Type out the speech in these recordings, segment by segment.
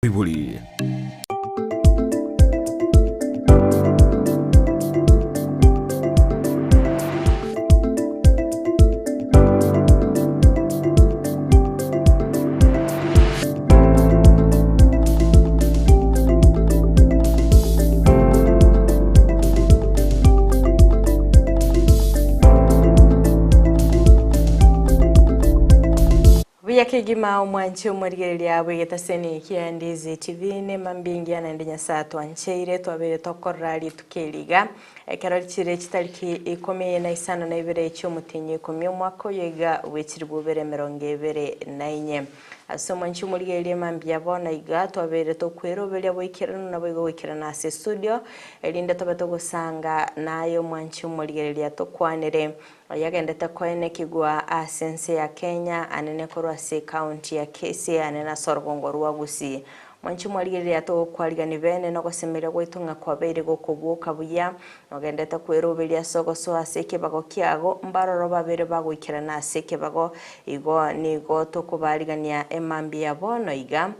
Rivoli. Kigima umwanchi umurigereria abwegeta seni kia Ndizi TV ne mambingi anandenya saa twancheire twabere tokorari tukeliga ekero chire chitariki 12 cy'umutinyi 10 umwaka yega wechiribubere 2024 aso mwanchi umurigereria mambia bona iga twabere tokweroberia boikirano nabo igo wikirana ase studio elinde tobeto gusanga nayo mwanchi umurigereria tokwanere yagendete koene kigwa asense ya Kenya anene korwa se county ya Kisii anena sorgongo rwa Gusii mwanchi mwarigereria to kwarigani bene no gosemera gwitunga kwabere gokubuka buya nogendete kweroberia sogoso aseke bago kiago mbaroro babere bagwikirana aseke bago igo nigo to kubarigania emambi ya bono iga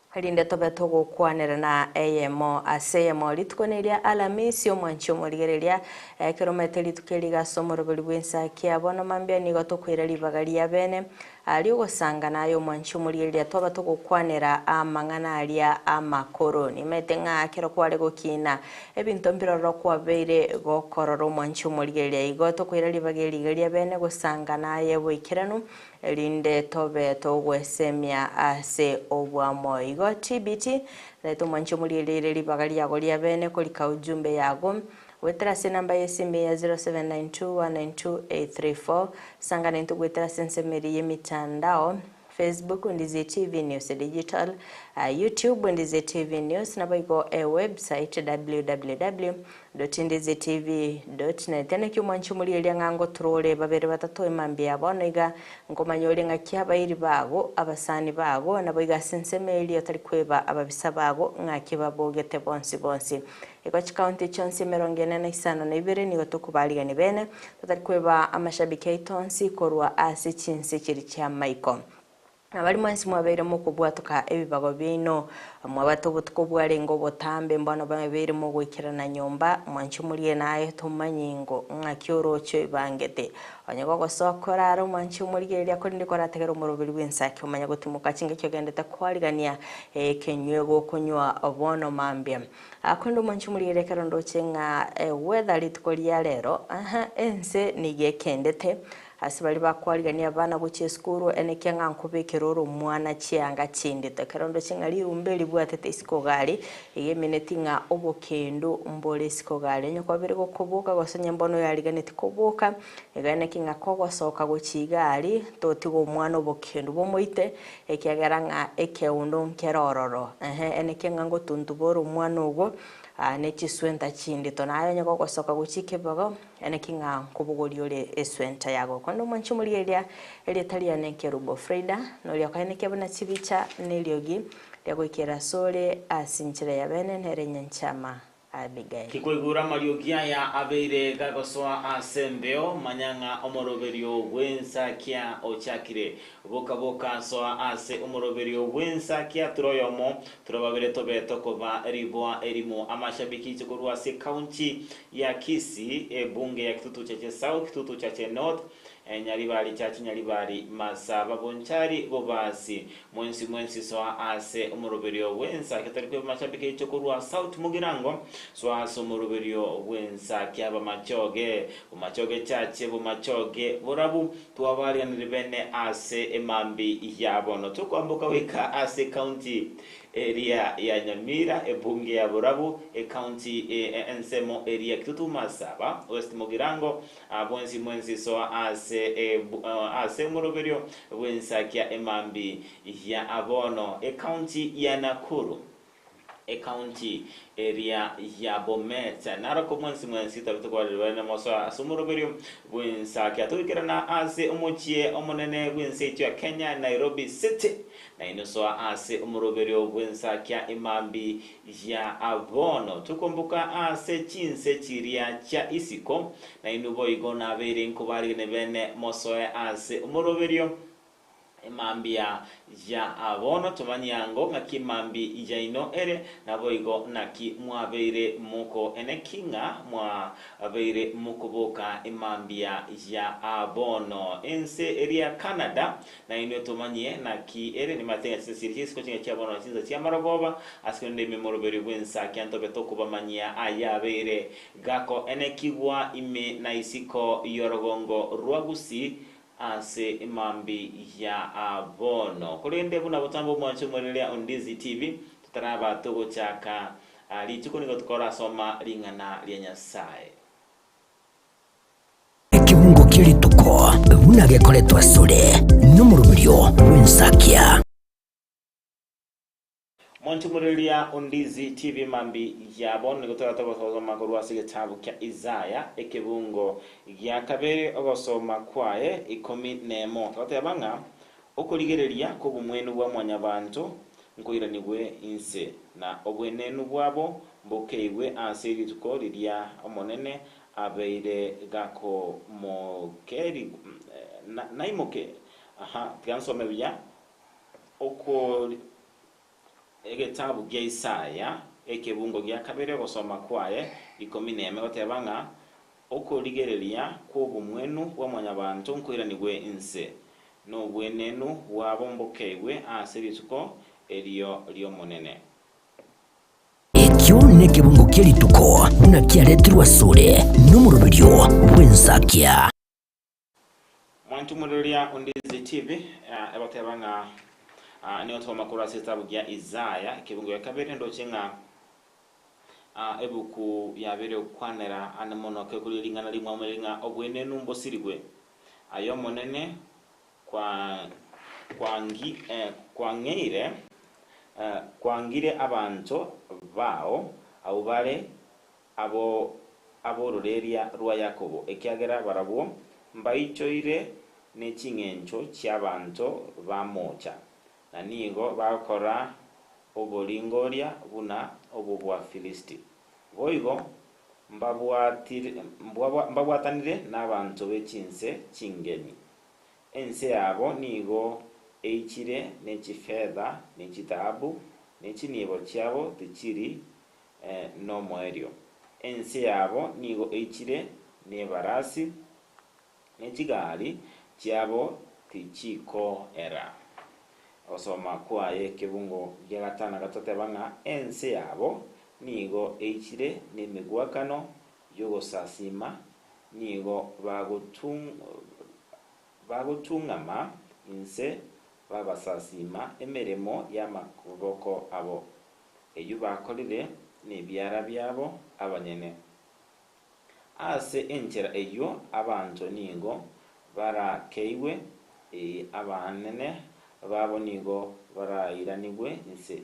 Halinde tobe togo kwanera na AMO asemo litkoneria ALHAMISI omwanchi omurigereria kilometeri tukeliga somorobeli bw'ENSAKIA bono mambia nigo tokwira libagaria bene ali gosanga nayo mwanchi omurigereria toba togo kwanera amang'ana aria amakoro nimetenga kero kware gokina ebinto mbiroro kwabeire gokororo mwanchi omurigereria igo tokwira libagaria bene gosanga naye boikirano elinde tobe togwesemia ase obwamo igo TBT leto mwanchi omurigereria libagaria yago lia bene kolika ujumbe yago wetera se namba yesimu ya 0792192834 sanga nento wetera sensemeri yemitandao Facebook Ndizi TV News Digital, YouTube Ndizi TV News na baigo website www.ndizitv.net ene kyumwanchi murigereria ngango turore babere batatu emambi abono iga ngomanyore ngakia bayiri bago abasani bago na baiga sensemeri yotari kweba ababisa bago ngakiba bogete bonsi iko county chonsi 45 nigo tukubaligani bene tutari kweba amashabiki itonsi korwa ase chinse kiri kya Michael abari mwansi mwabere mukubwatuka ebibago bino mwabato butukubware ngo botambe mbano babere mu gwikirana nyomba mwanchi muriye naye tumanyingo ngakyorocho ibangete onyago gosokorara mwanchi murigereria ko ndiko rategera umurobiri w'ENSAKIA umanya gutimuka kinge cyo gendeta kwarigania kenywego kunywa obono mambia akondo mwanchi murigereria karondo chenga weather litkolia lero ense nigekendete asibali bakwarigania bana buche skuru eneke ngankubekero mwana chianga chindi takarondo chingali rumbeli bwatete iskogali ige minetinga obokendo mbole iskogali nyoko bere gokubuka gosenya mbono yaliganeti kubuka igane kinga kogosoka gochigali totigo mwana obokendo bomoite ekiagaranga ekeundo nkerororo eneke ngango tuntuboro mwana ogo nechiswenta chindi tonayo nyoko gosoka gochike bago eneke nga kubugoliole eswenta yago kondo mwanchi murigereria eletalia ne KERUBO FRIDAH no lyakaineke bana chibicha neliogi lyagwikera sole asinchira ya bene nere Nyanchama Abigael kikoigura mariogia ya abeire gagosoa asembeo manyanga omoroberio w'ENSAKIA ochakire boka soa ase omoroberio w'ENSAKIA turoyomo turababere tobeto koba riboa erimo amashabiki chikorwa se county ya Kisii bunge ya kitutu cha South kitutu cha North nyaribari chachi nyaribari masaba bonchari bobasi mwensi soa ase omoroberio w'ENSAKIA tarikwe mashabiki chikorwa South mugirango soa ase omoroberio w'ENSAKIA bamachoge chachi bomachoge borabu tuwabari anibene ase emambi yabono tukwambuka wika ase county area ya Nyamira bunge ya borabu county ensemo area kitutu masaba west mugirango mwensi soa ase moroberio w'ENSAKIA emambi ya abono county ya Nakuru county area ya Bomet narako mwensi tabito kwa rwena moso asumoroberio w'ENSAKIA tukirana ase omochie omonene w'ensetu ya Kenya Nairobi City na inosoa ase omoroberio w'ENSAKIA imambi ya abono tukumbuka ase chinse chiria cha isiko na inubo igona bere nkubari ne bene moso ase omoroberio emambia ya abono tumanyango ngakimambi ya ino ere naboigo naki mwabeire muko enekinga mwabeire mukuboka emambia ya abono ense area Canada na ino tumanye naki ere ni matenga sisiri ko kinga cyabono sinza cyamaraboba askonde memoroberi wensa kyanto betoko bamanya ayabeire gako enekigwa ime na isiko yorogongo rwagusi ase imambi ya abono kulinde buna butambo mwancho mwerelea Ndizi TV tutaraba togo chaka lichiko niko tukora soma lingana lya Nyasaye ekibungo kiri tuko bunage koletwa sole numurubyo wensakia mwancho mwerelea Ndizi TV mambi ya abono niko tukora soma kurwa sige tabu kya Isaya ekibungo ya kabere ogosoma kwae 11 twatebanga okoligereria ko bumwenu bwa mwanyabantu nkoiranigwe inse na obwenenu bwabo mbokeiwe aseri tukoliria omonene abeire gako mokeri naimoke tyansome bya oko egetabu gya Isaya ekebungo gya kabere ogosoma kwae 11 otebanga okoligereria ko bumwenu bwa mwanyabantu nkoiranigwe inse no bwenenu wabo mbokeiwe asirituko elio monene ekyo nekibungo kiri tuko bunakiaretirwa sole numurubyo wensakia mwantu murelia Ndizi TV abatebanga niyo toma kurasi tabu gya Isaya kibungo ya kabere ndo chinga ebuku yabere okwanera anemono kekulilingana limwe amelinga obwenenu mbosirigwe ayo monene kwangire abantu bao aubale abo roleria rwa Yakobo ekyagera barabo mbaichoire n'ekingencho ky'abantu bamocha na nigo bakora obolingoria buna obubwa Filisti boigo mbabwatanire n'abantu b'ekinse kingeni ense yabo nigo eichire n'ekifedha n'ekitabu n'ekinibo kyabo tikiri no mwerio ense yabo nigo eichire n'ebarasi n'ekigali kyabo tichiko era osoma kwaye kibungo gya gatana gatotebanga ense yabo nigo eichire n'emigwakano yogosasima nigo bagutungama inse babasasima emeremo y'amakuboko abo eyo bakolire n'ebyara byabo abanyene ase enchera eyo abantu nigo barakeiwe abanene babo nigo barayiranigwe inse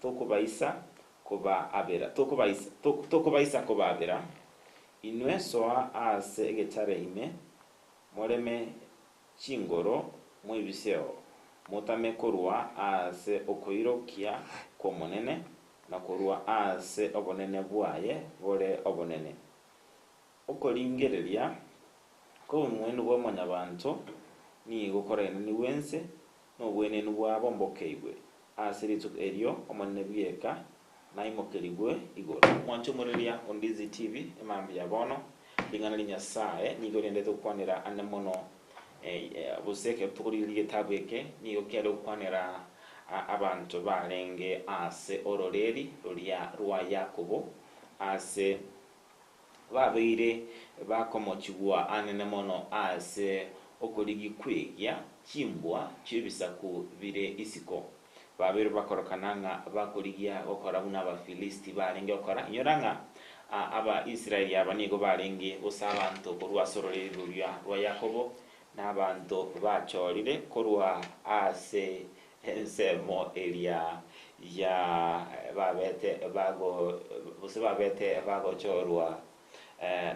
tokubaisa kuba abera inwe soa ase egetare ime moreme chingoro mwibiseo mutame korwa ase okoirokia ko monene na korwa ase obonene bwaye bore obonene okolingereria ko mwenu bwa mwanyabantu ni gukorana ni wense no bwenenu bwabo mbokeiwe ase ritu erio omonene bieka naimokerigwe igoro mwancho murelia Ndizi TV emambi ya bono lingana Nyasaye nigo ndete kwanira anemono buseke tukuliliye tabweke nigo kyalo kwanira abantu balenge ase ororeri rwa Yakobo ase babeire bakomochibwa anemono ase okoligi kwegya chimbwa chibisaku bire isiko babere bakorokananga bakoligia okora buna ba Filisti balenge okora inyoranga aba Israeli abanigo balenge osabantu kurwa sorore rwa Yakobo n'abantu bacholire kurwa ase ensemo elia ya babete bago chorwa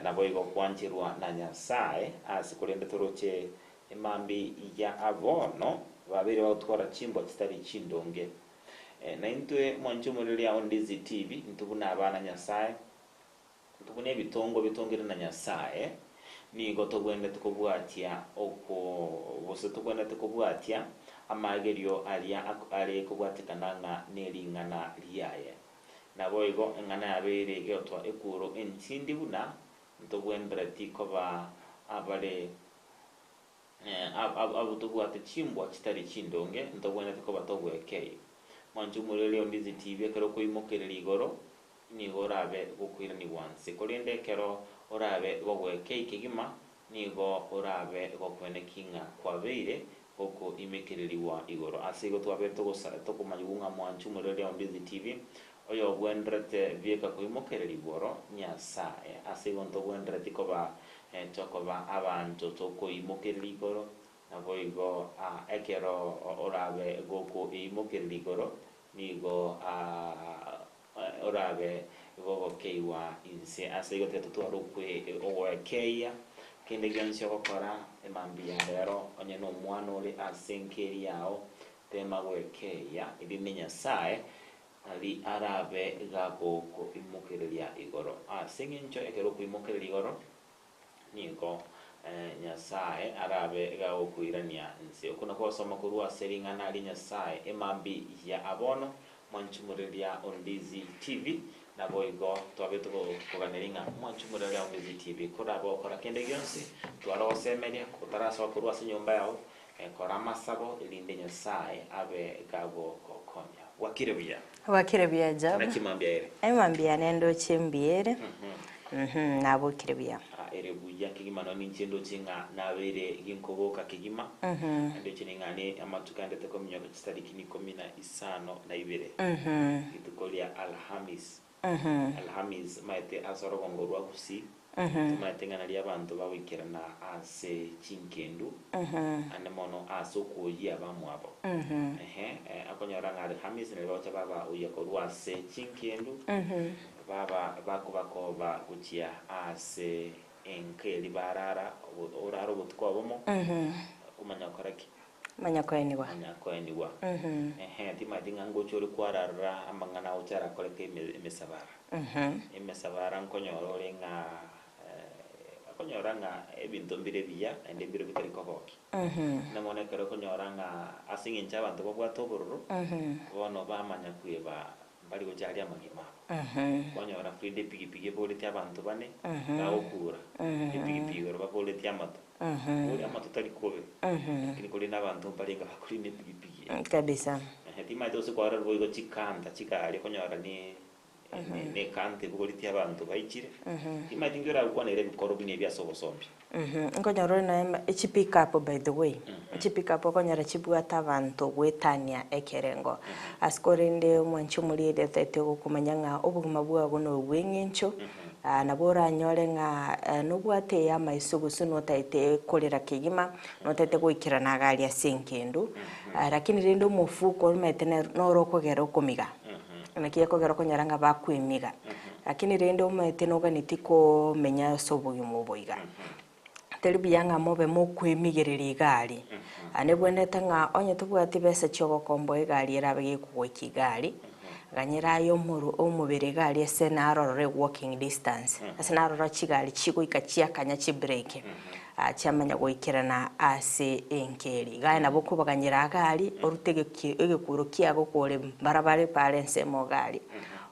naboigo kwanchirwa na Nyasaye ase kulende toroche emambi ya abono babere batwara chimbo kitari chindonge na intwe mwancho murelia Ndizi TV ntubuna abana Nyasaye ntubune bitongo bitongere na Nyasaye nigo togwendete kobwatia gose togwendete kobwatia amagerio ari kobwatikana ng'a nering'ana riaye nabo igo eng'ana yabeire egotwa ekuro entindi buna ntogwendereti koba abare abo tobwate chimbwa chitari chindonge ntogwendete koba togwekei mwanchu murere Ndizi TV ekero koimokerera igoro nigo orabe gokwirani wansi korinde ekero orabe gogwekei kigima nigo orabe gokwenekinga kwabeire oko imekereriwa igoro asigo twabe tokomayunga mwanchu murere Ndizi TV oyo bwenderete bieka koimokerera igoro Nyasaye asigo ntogwendereti koba tokoba abantu tokoimokerera igoro nabo igo ekero orabe goko imokerera igoro nigo orabe gogokeiwa inse asigo tetutwarukwe ogwekeia kende gyansi ogokora emambia rero onye no mwana ore asenkeri yao tema gwekeia iri ni Nyasaye ali arabe gagoko imokereria igoro asingincho ekero kuimokerera igoro nigo Nyasaye arabe gagokwirania nsi okuna kwasoma kurwa sering'ana ali Nyasaye emambi ya abono mwanchumureria Ndizi TV nabo igo twabe tukoganeringa mwanchumureria Ndizi TV korabo kora kende gyonsi twaragosemeria kutaraswa kurwa nyumba yao kora masabo ilinde Nyasaye abe gago kokonya wakire bya jabo nakimambia ere emambia nendo chimbiere nabo kirebia ere buya kigima ni nchendo chinga nabere ginkoboka kigima ndo chininga ni amatukande te komyo kistari kini komina isano na ibere itukolia alhamis maite asoro gongorwa Gusii maite ngana abantu bawikirana ase chinkendu ane mono asokoyi abamwabo akonyora ngari alhamis ne rocha baba uyakorwa ase chinkendu baba bakubakoba kuchia ase enkeli barara oraro butwa bomo umanya koraki manya koeniwa tima dinga ngochori kwarara amangana uchara koleke emesabara nkonyorore nga akonyora nga ebintu mbire biya ende biro bitari koboki namone kero konyora nga asingincha abantu babwato bororo bono bamanya kweba bali gojali amagima konyora FRIDAH pigipigi bolete abantu bane gakura pigipigi ro babolete amato uri amato tari kobe kini kuri nabantu bali gakuri ne pigipigi kabisa tima itose kwara rwo chikanda chikari konyora ni ne kante bolete abantu bayikire tima tingira ukwanere bikoro bine bya sobosombi nkonyora na pick up by the way pick up konyora chibwata abantu gwetania ekerengo asikorende mwanchumulire tete kumanya nga obuguma bwago no bwengincho nabora nyore nga nobwate ya maisugusu no taite kolera kigima no taite goikirana gali asinkendu lakini rendo mufuko metene no rokogera komiga nakiye kogera konyara nga bakwimiga lakini rendo metene oganitiko menya sobuyu muboiga telibiyanga mobe mukwimigerera igali anebwendete nga onye tubwati bese chogo kombo igali erabe kugwiki igali ganyirayo omubere gali esenarore walking distance esenarore chigali chigwika chiakanya chibreke chamanya goikirana ase enkeri gaya nabo kubaganyira gali orutegeke egekuro kiago kore barabare parense mogali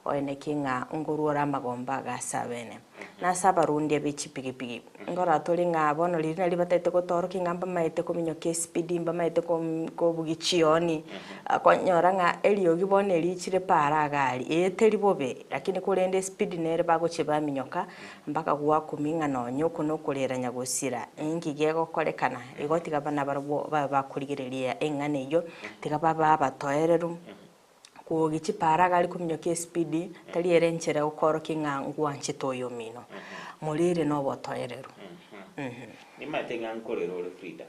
oenekinga ngorura magomba gasabene nasaba rundi ebichipigipigi ngora tolinga bono lirina libatete gotoroka ngamba maite kominyoke speed mba maite ko bugichioni akonyora nga elio gibone lichire para gali eteri bobe lakini kulende speed nere bagoche baminyoka mpaka gwa kuminga nonyo kuno kulera nyagosira engi gego kolekana igotiga bana barbo bakurigereria engane yo tigaba batoereru kugichi para gali kuminyoke speed tali erenchere ukoroka ngangwa nchitoyo mino mulire no botoerero ni matenga nkorero le FRIDAH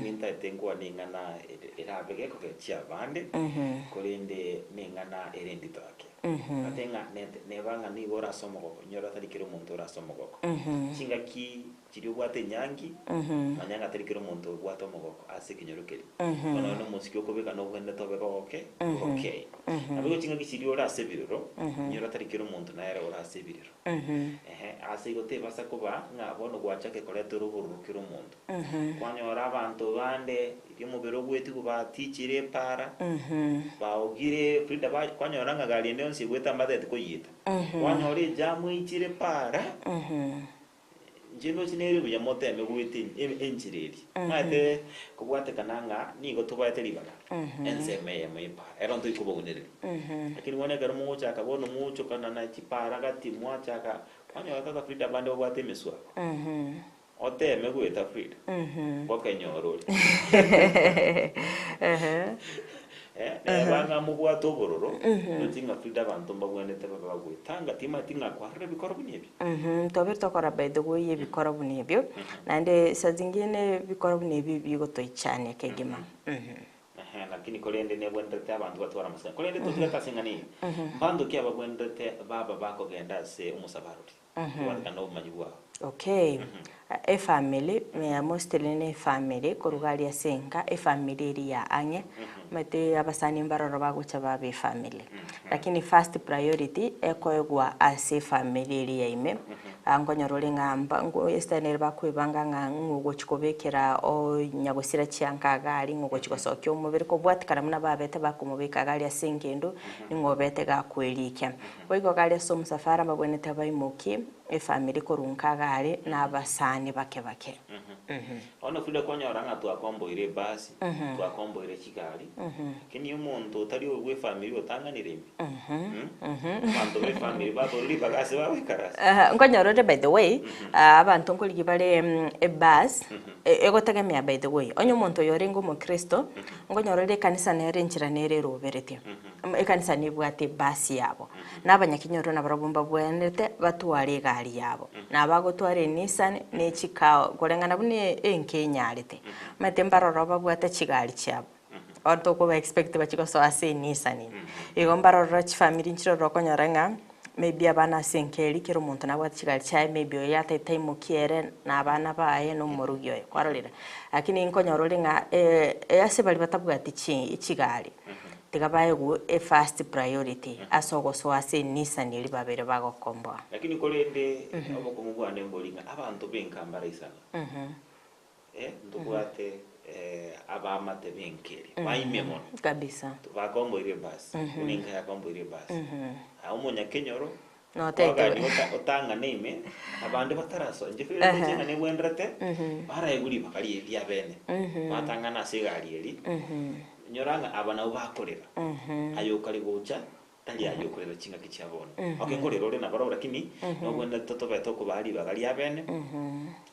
ni ntatengwa ningana erabege ko kechia bande korende ningana erendi toke atenga nebanga ni ora somogoko nyora tarikira omuntu ora somogoko chingaki chiri obwate nyangi manyanga tarikira omuntu obwate omogoko ase kinyorokeri kono no musiki okobeka no bwende tobeka okay abigo chingaki chiri ora ase biriro nyora tarikira omuntu na era ora ase biriro ase gote basa kuba ngabono gwachake koleta ruburukira omuntu kwanyora abantu bande iri mubiro gweti kuba tichire para baogire FRIDAH kwanyora ngagari ende onsi gweta mbate koyita kwanyora jamu ichire para njino chineri buya moteme gweti enchireri mate kubwate kananga nigo tubate libana enseme yemepa eronto ikubogunere lakini wone garo mucha kabono mucho kana na chipara gati mwacha ka kwanyora kaka FRIDAH bande obwate meswa oteme gweta FRIDAH bokenyorori banga mubwato bororo tinga FRIDAH bantu mbagwendete babagwitanga tinga kwarre bikoro bunebyo tobirto kora by the way bikoro bunebyo nande sazingine bikoro bunebyo bigoto cyane kegima lakini kolende nebwendete abantu batwara amasanga kolende tutuleta singani mbando kya bagwendete baba bako genda se umusabaruti wanda no majiwa okay e family me mostly ne family korugali asenga e family eri ya anye mate abasani mbaroro bagucha babe family lakini first priority ekoegwa ase family eri ya ime angonyorole ngamba ngo estanere bakwibanga ngugo chikobekera o nyagosira chianka gali ngugo chikosokyo mubiri ko bwatikana muna babete bakumubika gali asengendo ningobete gakwelika boigo gali so musafara babwenete bayimuki e family korunka gali n'abasani bake ono FRIDAH kwanyora nga twakomboire basi twakomboire kigali kini umuntu tari ogwe family otanganire mbi bantu be family batori bagase bawikarasa ngonyorore by the way abantu nkoligi bale e bus egotegemea by the way onyo muntu yorengo mu Kristo ngonyorore kanisa nere nchira nere roberete ekanisa nibwate basi yabo nabanyakinyoro nabarabumba bwenete batware gari yabo nabagotware Nissan ne chikao gorengana bune enkenyarete matembaroro babwate chigari cyabo orto ko expect bachiko so ase Nissan igombaroro chi family nchiro rokonyorenga maybe abana senkeri kero muntu nabwate chigari cyae maybe yata time kiere nabana baye no murugyo kwarolera lakini nkonyorore nga ase bali batabwate chigari tigabaye go a first priority asogo so ase Nissan iri babere bagokomba lakini kolende oboko mugwande mbolinga abantu benkambara isana ndubwate abamate benkeri bayimemo kabisa bakombo ire basi uninga yakombo ire basi umunya kenyoro no tete otanga neme abandi bataraso njefere cyane ne bwendrate barayeguri bakari ebya bene batanga na sigari eri nyoranga abana ubakorera ayo kali gocha tali ayo korera chinga kicyabona okengorero rena barora kini no gwenda toto beto ko bali bagali abene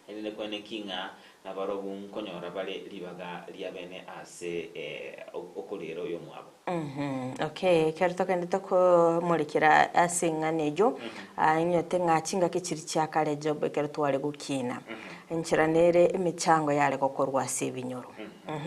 ene kwene kinga na barobu nkonyora bale libaga liabene ase okolero yo mwabo okay kerto kende ko mulikira asinga nejo inyote ngachinga kichiri cyakale job kerto wale gukina enchiranere emichango yale gokorwa sebinyoro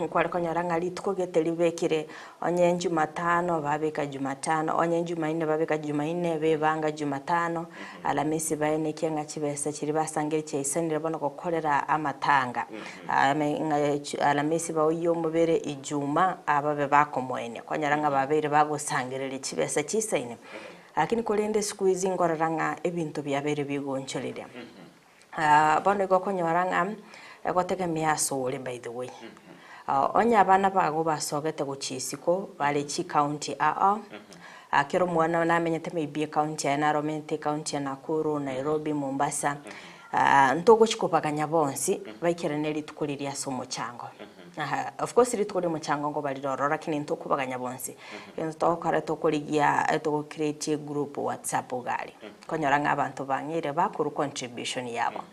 kwale konyora ngali tukogete libekire onye Jumatano babeka Jumatano onye Jumaine babeka Jumaine bebanga Jumatano Alhamisi baene kenga kibesa kiri basangire cyesenire bono gokorera amatanga Alhamisi bawo mubere ijuma ababe bakomwene konyora nga babere bagosangirira kibesa kisaine lakini kolende squeeze ngoraranga ebintu byabere bigoncherere bono gokonyora nga egotegemea sole by the way onya abana bago basogete guchisiko bale chi county akero mwana namenyete maybe county ya Naromete county ya Nakuru Nairobi Mombasa ntogo chikopaganya bonsi baikeraneri tukuriria somo chango of course ritukuri mu chango ngo bali rorora kini ntokubaganya bonsi ento kare tokurigia to create group WhatsApp gali konyora ng'abantu bangire bakuru contribution yabo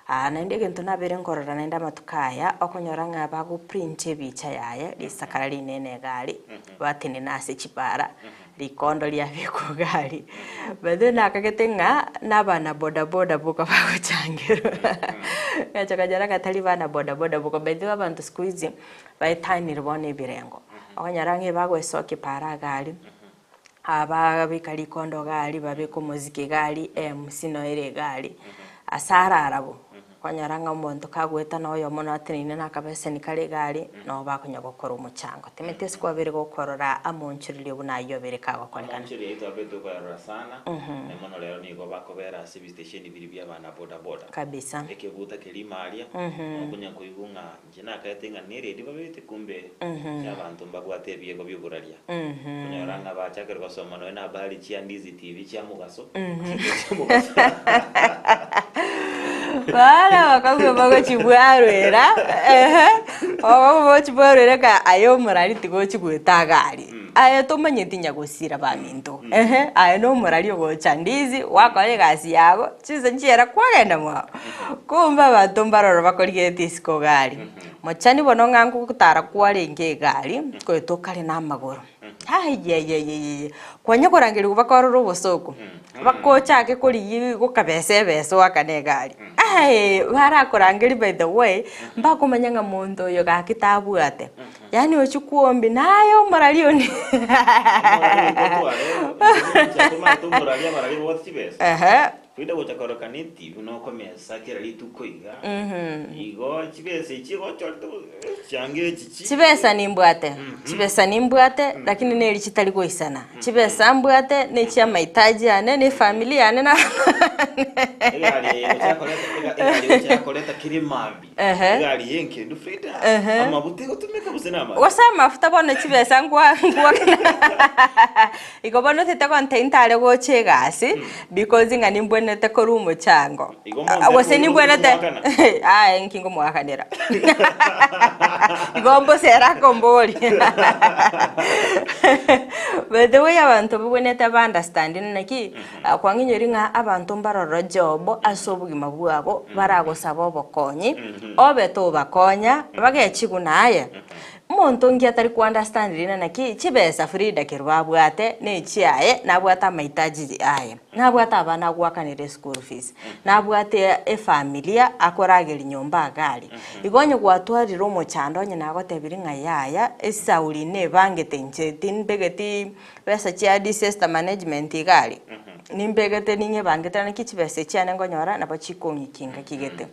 nandege ntunabere ngorora nenda matukaya okonyora ng'aba go print ebicha yaye lisakara linene gali batene nase chipara likondo lya biko gali bade nakagetenga nabana boda buka baguchangira ngachakajara katali bana boda buka bade abantu squeeze by tiny ribone birengo okonyora ng'e bagwesoke para gali aba bikali kondo gali babiko muziki gali musino ere gali asara arabo kwanyaranga omonto kagweta noyo mono atinine nakabese nikale gali no bakonya gukora umuchango temete sikwa bere gukorora amonchurire bunayo bere kago kolekana amonchurire ito abeto kwa sana mono lero nigo bakobera civic station biri bya bana boda boda kabisa ekebuta kelimalia okunya kuigunga jina kaetenga nere dibabete kumbe y'abantu mbagwate byego byuguralia kunyaranga bachakere gosoma no na bali chia Ndizi TV chia mugaso Wala wakagwe bago chibwarwera obo chibwarwera ka ayo murari tigo chigwetagari ayo tomanyeti nyagosira baminto ayo no murari ogocha Ndizi wakore gasi yago chize nchera kwagenda mwa kumba batombaroro bakorige disco gari mochani bono ngangu kutara kwarenge gari kwetokale na magoro ye kwanya korangiri kubakorora ubosoko bakochake kuri gukabese beso wakane gari barakorangiri by the way mbakumanya nga muntu yo gakitabu ate yani ochukuombi nayo moralioni Frida gochakora kaneti uno komesa kera litukoiga igo chibese chigo chorto change chichi chibesa nimbwate lakini neli chitali goisana chibesa mbwate ne chia mahitaji ane ne familia ane na egali gochakoleta kirimambi egali yenke ndu Frida amabute gotumeka busenama wasama mafuta bona chibesa ngwa igo bono tete content ale goche gasi because ngani mbwenete koru umuchango wase nimbwenete nkingo mwakanera igombo sera kombori but the way abantu bubwenete ba understanding naki kwanginyori nga abantu mbaroro jobo asobugima bwabo baragosaba obokonyi obeto bakonya bagechigunaye umuntu ngi atari ku understand rina naki chibesa Frida kerwabwate ne chiaye nabwata mahitaji aye nabwata abana gwakanire school fees nabwate familia akorageri nyomba gali igonye gwatwarira umuchando nye nagotebiri nga yaya esauri ne bangete nchetin begeti besa chia disaster management gali nimbegete ninye bangete naki chibesa chiane ngonyora nabachikonyi kinga kigete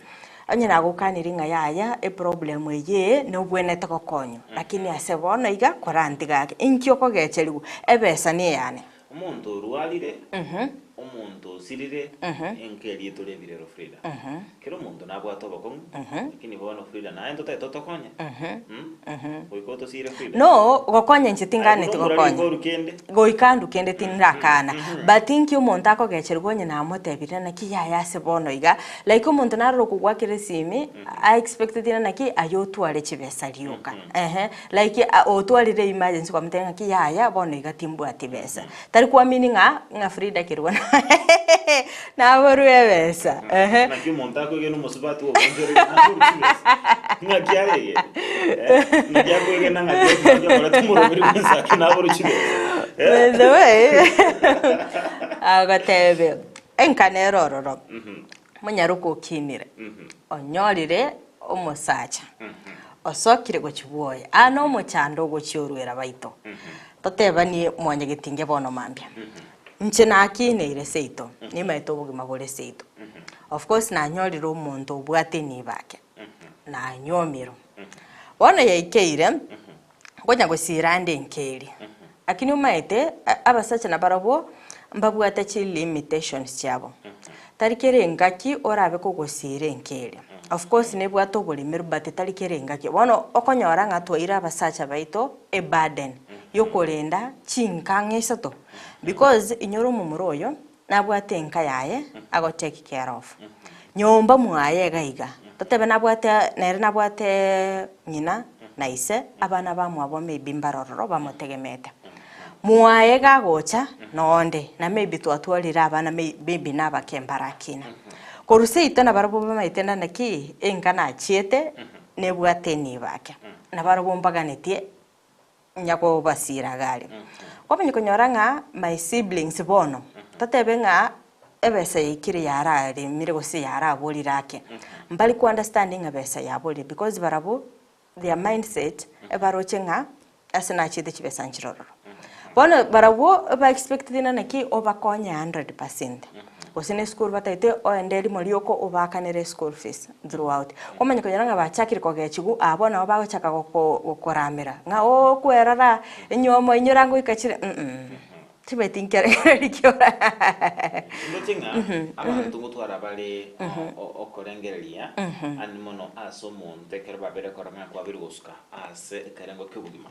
anye nagukaniri nga yaya problem ye no bwenete kokonyo lakini asebona iga korantigake inkyo kogecherigu ebesa ni yane umuntu rualire umuntu sirire enkeri turebirero Frida kero umuntu nabwato bakon lakini bono Frida na ento totokonya oikoto sire Frida no gokonya nchitingane tugokonya goikandu kende tinrakana but inkyo umuntu akogecherigu nye namotebire naki yaya asebono iga like umuntu narro kugwakire simi I expected naki ayotware chibesa liuka like otwarire emergency kwa mtenga ki yaya bono iga timbu atibesa tari kwa mininga nga Frida kirwana na boruebesa na kimonta ko genu musibatu wo bonjore na kiarege na kiago gena nga kwa tumuro biri musaki na boru chibesa by the way agatebe enkanerororo munyaruko kinire onyorire omusacha osokire gochibuoya ano muchando gochiorwera baito totebanie mwanya gitinge bono mambia nche nakine ire seito ni maito bugima bore seito of course na nyorire omuntu obwate ni bake na nyomiro bona yaikeire gonya gosirande nkeri akini umaite abasacha na barabo mbabwate chi limitations cyabo tarikere ngaki orabe ko gosire nkeri of course ne bwato bulimiro but tarikere ngaki bono okonyora ngatwaira abasacha baito e burden yokorenda chinkange isato because inyoro mumuroyo nabwate nka yaye ago take care of nyomba mwaye gaiga totebe nabwate nere nabwate nyina naise abana bamwabo maybe mbarororo bamotegemete mwaye gagocha nonde na maybe twatwarira abana maybe nabakembarakina koruseito na barabo bamaitenda naki enkana chiete nebwate ni bake na barabo mbaganetie nyako basira gali kwamenye konyoranga my siblings bono tatebe nga ebesa ikiri yara ari mire gosi yara aboli rake mbali ku understanding ebesa yaboli because barabo their mindset ebaroche nga asina chite chibesa nchiroro Bono barawo ba expect dina naki obakonya 100%. Osine school bataite oenderi morioko obakanere school fees throughout. Komanya konyara nga bachakire kogechigu abona obagochaka gokoramira. Nga okwerara enyomo inyorango ikachire tibeti nkere kiora. Ngotinga abantu gutwara bale okorengereria ani mono asomo ntekere babere koranga kwa biruska ase karengo kyubugima.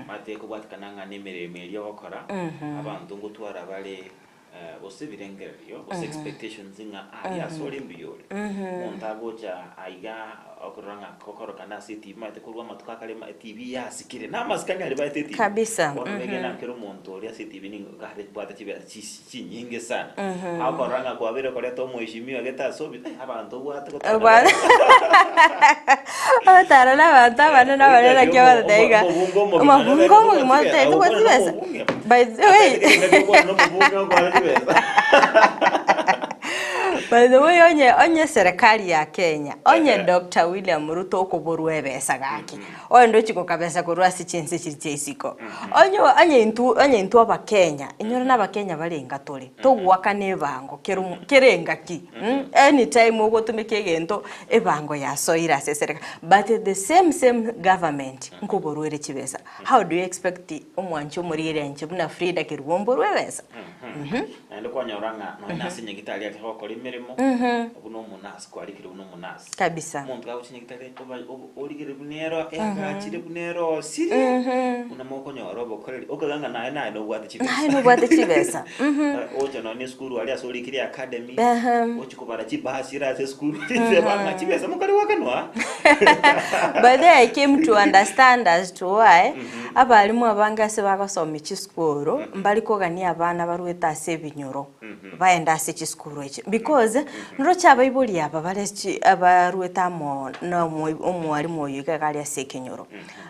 Mate ko bwatkananga nemereme lyo gukora abantu gutwara bale bose birengererio bose expectations nga ya sori mbiyore montabocha aiga okoranga kokoroka na city mate kurwa matuka kale TV ya sikire na maskani ali bate TV kabisa ngena kero monto ya city bini gare bwata chibera chi nyingi sana akoranga kwa bere koleto mheshimiwa geta so abantu bwata ko tara na bata bana na bana na kya bata daiga mabungo mate to what is by the way by the way onye serikali ya Kenya onye Dr. William Ruto okuborwa ebesa gaki ondo chiko kabesa kurwa sichense chirisiko onye intu aba Kenya inyora na Kenya balenga tole to gwakana ebango kerengaki anytime ogotumike gento ebango ya soira serikali but the same government nkoborwere chibesa. How do you expect omwancho murire nche buna FRIDAH KERUBO ebesa ndo kwanyoranga no nasinye gitali ya kokora imirimo ubuno munasi kwarikire ubuno munasi kabisa muntu gawucinye gitali oligire bunero ekachire bunero siri unamoko nyoro bokoreri okaganga naye no bwate chibesa ocho no ni skuru ali asolikire academy ochikubara chibasira se skuru tibanga chibesa mukari wakanwa. But then I came to understand as to why abalimu abangase bagasoma chiskuru mbali kogani abana barweta sebinyoro baenda se chiskuru echi because nro chabayibuli aba balechi abarweta mo no omwalimu oyuga gali asekenyoro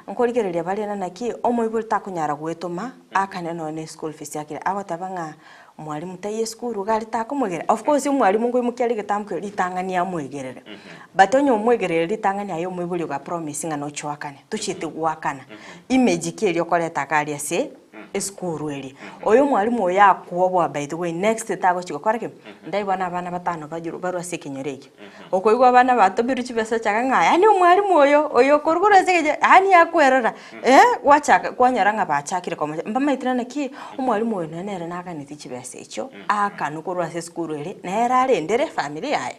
nkoligereria bali naki omoyibuli takunyara gwetoma akaneno ne school fees yakire agotabanga mwalimu taye skuru gali takumwegera of course mwalimu ngo imukyali getamkwe litangania mwegerere but onyo mwegerere litangania yo mwibuli ga promising no chwakane tuchite gwakana image kiri okoleta kali ase skuru eri oyo mwalimu oya kuobwa by the way next tago chikokora ke ndaibona abana batano bajuru barwa sekinyoreke okoigwa abana batobiru chibesa chakanga yani mwalimu oyo korugura sekeje hani yakwerera wachaka kwanyaranga bachakire komo mbamaitirana ki umwalimu oyo nanera nakaniti chibesa echo akanukorwa se skuru eri nera arendere family yaye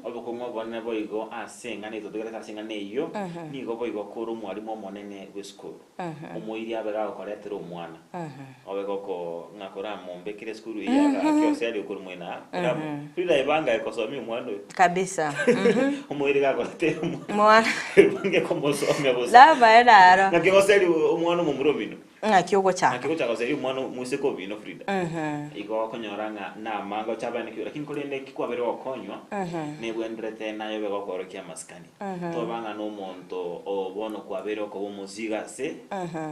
oboko ngobone boigo asenga ne totugera asenga neyo nigo boigo koro mwalimu omonene we school omoiri abega okoretera omwana obego ko ngakora mombe kire skuru ya kyoseli okuru mwena FRIDAH ibanga ekosomi omwana kabisa omoiri gakoretera mwana nge komosomya bose lava eraro ngakoseli omwana omurobino ngakyogo chaka koseli omwana museko bino FRIDAH igo konyoranga na mango chabane kyo lakini kolende kikwabere okonywa ne bwendrete nayo bego korokia maskani to banga no monto obono kwabere ko bomuziga se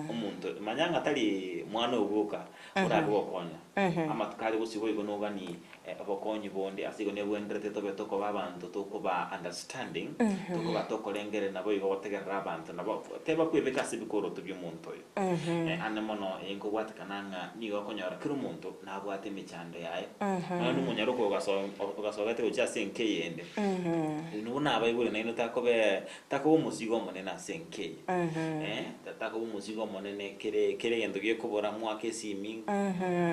omuntu manyanga tali mwana obuka urabo okonya amatukali busibo igo no gani abokonyi bonde asigo ne bwendrete to betoko babantu to kuba understanding to kuba to kolengere nabo igo otegerera abantu nabo teba kwebeka sibikoro to byumuntu yo ane mono ingo watkananga nigo konyora kiro muntu nabo ate michando yae nanu munyaroko ugasogate ucha senke yende nuna abayibule naino takobe musigo monene asenke takobe musigo monene kere yendo gye kubora mwake simi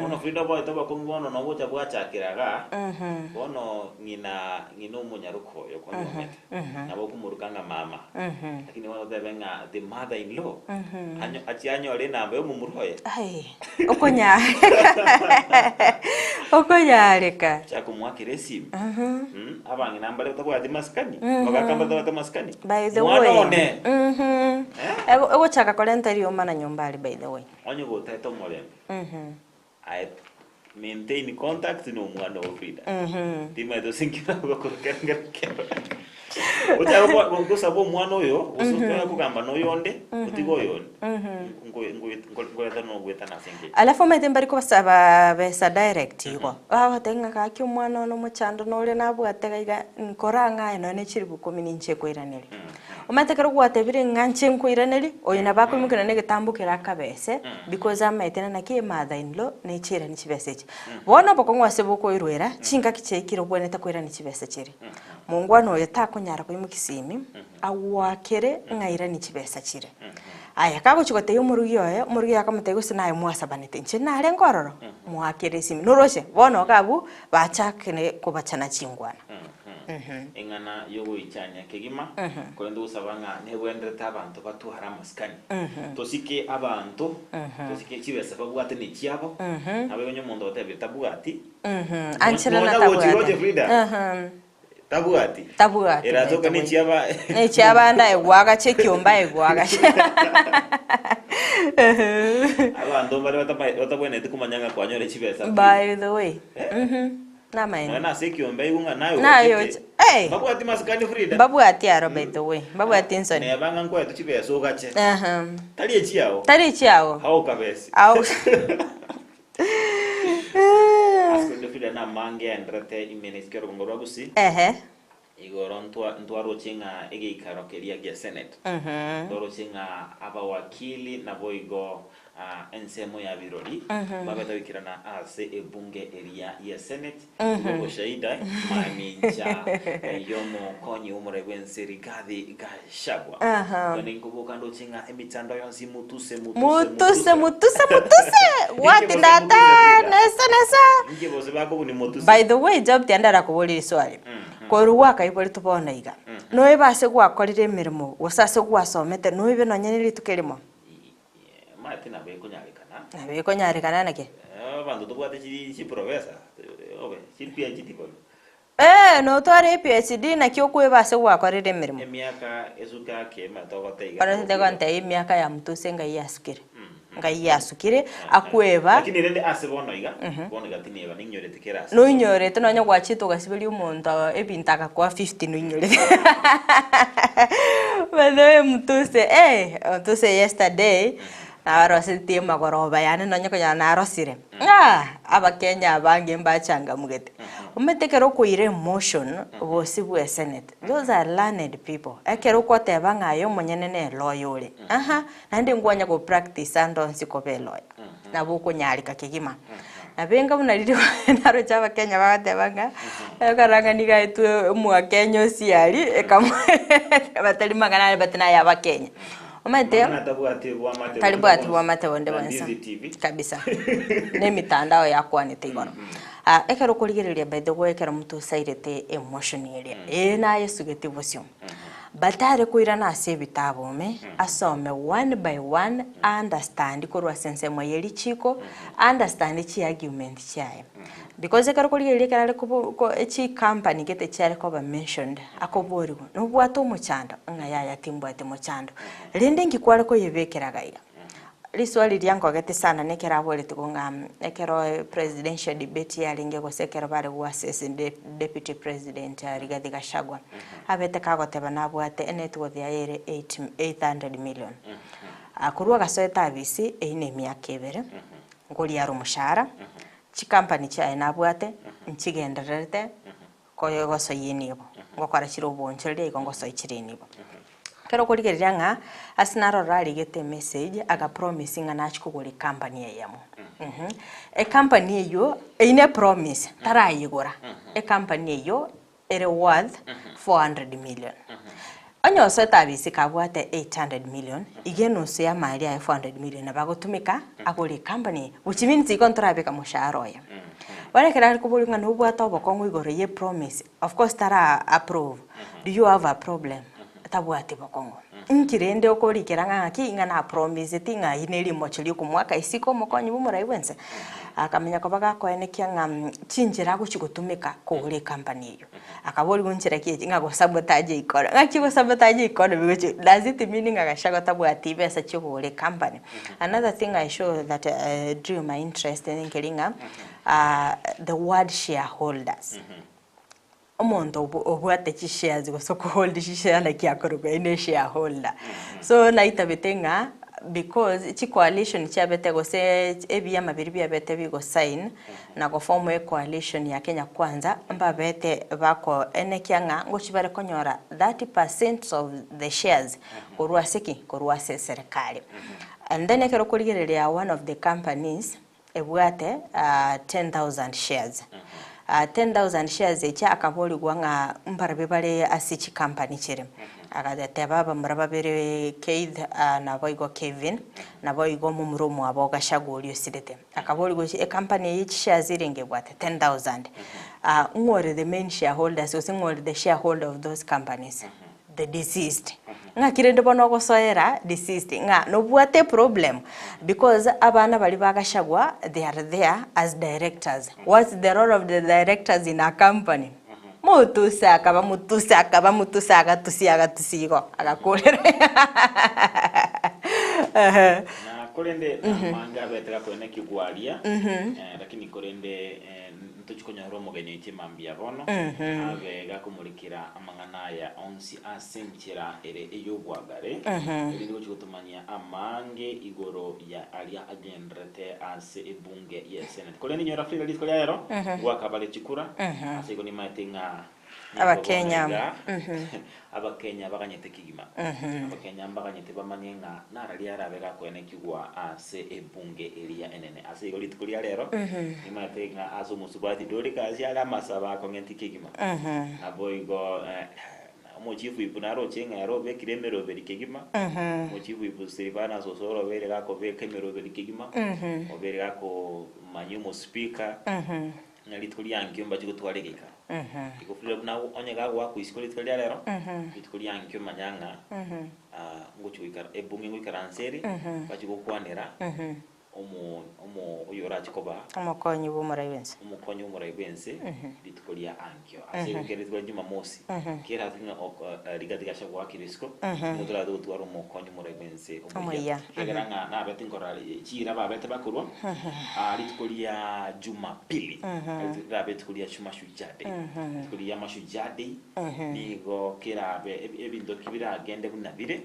ono FRIDAH boy toba kongono no bocha bwachakiraga bono ngina umunyaroko yo konyomet nabo kumurukanga mama lakini wano debenga the mother in law anyo le namba yo mumuroye okonyareka chakumwakire simu abangi namba le tabwa maskani bagakamba tabwa maskani by the way ego chaka kolentari omana nyombali by the way onyo go taito molembe I maintain contact no mwana wa FRIDAH tima do sinkira go korokanga Utako kusabo mwana oyo usuka kugamba no yonde utigo yonde ngweta no gweta na senge alafu mete mbari ko basaba besa direct iko tenga ka kyo mwana no muchando no le nabu atega nkoranga ino ne chiri bukumi ninche kwiraneli umate kero gwate bire nganche nkwiraneli oyo nabako mukina ne getambukira kabese because amaitena na ki mother in law ne chira ni chibeseche bona boko ngwase boko irwera chinga kichekiro bwene takwira ni chibese chiri mungwano yatakunyara ko imukisimi awakere ngaira ni chibesa chire aya kago chikote yomurugi oyo murugi akamute gusi nayo mwasabanete nche nare ngororo mwakere simi noroshe bono kabu bachakene kubachana chingwana engana yogo ichanya kegima ko ndo usabanga nebwendeta abantu batuhara maskani tosike abantu tosike chibesa babwate ni chiabo abegonyo mondo otebita bwati anchira na tabwati Tabuati. Era toka ni chiaba. Ni chiaba nda egwaga chekiomba egwaga. Abantu bari batabwene tikumanyanga kwanyore chibesa. By the way. Na maina. Na sekiomba igunga nayo. Nayo. Babuati maskani Frida. Babuati aro by the way. Babuati nsoni. Ne banga nkwa tu chibesa ogache. Tali chiao. Hao kabesi. Au. Na MAANGI entrate imeniskero ngoro Gusii igoro ntwaro chinga igikaro keria gya Senate ndoro chinga abawakili na boigo ensemo ya birori babeta bikirana ase ebunge area ya Senate ngo shaida maninja yomo konyi umure bwenserikali gashagwa kandi kuboka ndo chinga emitando yonsi mutuse what data nesa ngibose bako ni mutuse. By the way job tiandara kubuli swali koruwa kaiboli tubona iga no ebase gwakorire mirimo wasase gwasomete no ibe no nyeneri tukerimo matina be kunyarikana nabe kunyarikana nake bantu tubwate chi professor obe chi PhD ko no tware PhD na kyo kwebase gwakorire mirimo emiaka esuka ke matogote iga para te kwanta emiaka ya mutuse ngai yasukire ngai yasukire akweba lakini rende ase bono iga bono gatini eba ninyorete kerase no inyorete no nya gwachito gasibeli umuntu ebintaka kwa 50 no inyorete bado mutuse mutuse yesterday arositi magoroba yani no nyako yana arosire abakenya bange mbachanga mugete umetekero kuire emotion bosi bwe Senate those are learned people ekero kwateba ngayo munyenene loyal nandi ngwanya go practice andonsi ko be lawyer na buko nyalika kigima abenga munaliri naro chaba Kenya batebanga karanga nigaitu mu Kenya siali ekamwe batali magana batina ya bakenya Omate talibwati bwa mate wonde wansa kabisa ne mitandao yakwa ni tigoro ekero kuligereria by the way ekero mtu sairete emotionally na yesugete bosyo batare kuira na ase bitabo asome one by one understand korwa sense mo yeli chiko understand chi argument chae because ekero kuligereria kare ko echi company gete chare ko ba mentioned akobori no bwato muchando ngaya timbwate muchando rende ngikware ko yebekeraga iga liswali lyango gete sana nekera bole tukonga ekero presidential debate yalinge gosekera bare wasese deputy president Rigathi Gachagua abete kagoteba nabwate enetwo thia 800 million akurwa gasoeta abisi eine miaka ebere ngoli yaro mushara chi company cha nabwate nchigenderete koyo goso yinibo ngokora chiro bonchele igongoso ichirinibo kero kuligereria nga asinaro rali gete message aga promising na chikuguri company yamo e company yo ine promise tarayigura e company yo ere worth 400 million anyo seta bisi kabwate 800 million igeno se ya mali ya 400 million abagotumika aguri company which means ikontrabe kamusharo ya wale kera kubulunga no bwata obokongo igoro ye promise of course tara approve do you have a problem tabwate bokongo nkirende okorikera ngaki ngana promise tinga ineli mochili kumwaka isiko mokonyi bumurai wense akamenya ko bagakoenekia chinjira guchigutumika kugure company yo akabori gunchira kiye ngago sabotage ikora ngaki go sabotage ikora bigoche does it meaning agashago tabwate besa chigure company. Another thing I show that drew my interest in kelinga the word shareholders omonto obwate chishares gosoko hold share na kiakoroga ine shareholder so naita betenga because chi coalition chabete gose ebiyama biri byabete bigo sign na go form a coalition ya Kenya Kwanza mbabete bako enekyanga ngochibare konyora 30% of the shares korwa seki korwa serikali and then ekero kurigereria one of the companies ebwate 10,000 shares 10,000 shares echa akaboli gwanga mbarabe bare asichi company chire akadete baba muraba bere Keith na boigo Kevin na boigo mumuromo aboga shagolyo sidete akaboli go e company each shares irenge bwate 10,000 ngore the main shareholders so ngore the shareholder of those companies the deceased nga kirende bono gosoera deceased nga no bwate problem because abana bali bagashagwa they are there as directors. What's the role of the directors in a company? Mutusa akatusiaga tusigo agakolera na kolende manga betera kwene kigwalia lakini kolende ntuchikonya mugeni timambia bono abega kumulikira amangana ya onsi asenchira ere eyobwagare ndi kuchitumania amange igoro ya alia agendrete ase ebunge ya senate kolende nyora frida list kolyaro wakabale chikura asiko ni matenga abakenya baganyete kigima abakenya baganyete bamanyenga narali arabega kwene kigwa ase ebunge elia enene ase igoli tukulia lero nimatenga aso musubati dole kazi ala masaba ko ngenti kigima aboigo mochifu ibunaro chenga yaro be kiremero be kigima mochifu ibu Silvana sosoro be gako be kemero be kigima obere gako manyumo speaker nalitukulia ngyo mbachiko twalegeka ikufira na onyega wako isikoli twalia lero itukulia ngyo manyanga ngocho ikara ebunge ngikaranseri bachiko kwanera omo oyora chikoba umukonyi bumurayibense litukulia angyo ase ukeretwa Jumamosi kera tinga ligatika shagwa kirisko mudura do twaro umukonyi murayibense omoya kegeranga na betingora chira babete bakurwa litukulia Jumapili litukulia shumashujade litukulia mashujade nigo kerabe ebindo kibira agende bunabire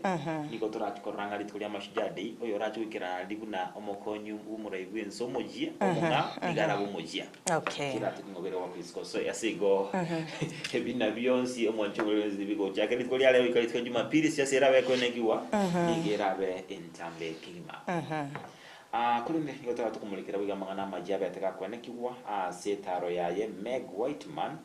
nigo turatikoranga litukulia mashujade oyora chukira libuna omoko umurayibwenso omojia omunga igara bomojia kira tukingobere wa Kristo so yasigo ebina byonsi omonche bwenzi bigo cyake litko lyale ikalitwa Jumapili siyasera bekonekiwa igerabe entambe kima kulinde yotara tukumulikira biga mangana majia beteka konekiwa setaro yaye Meg Whiteman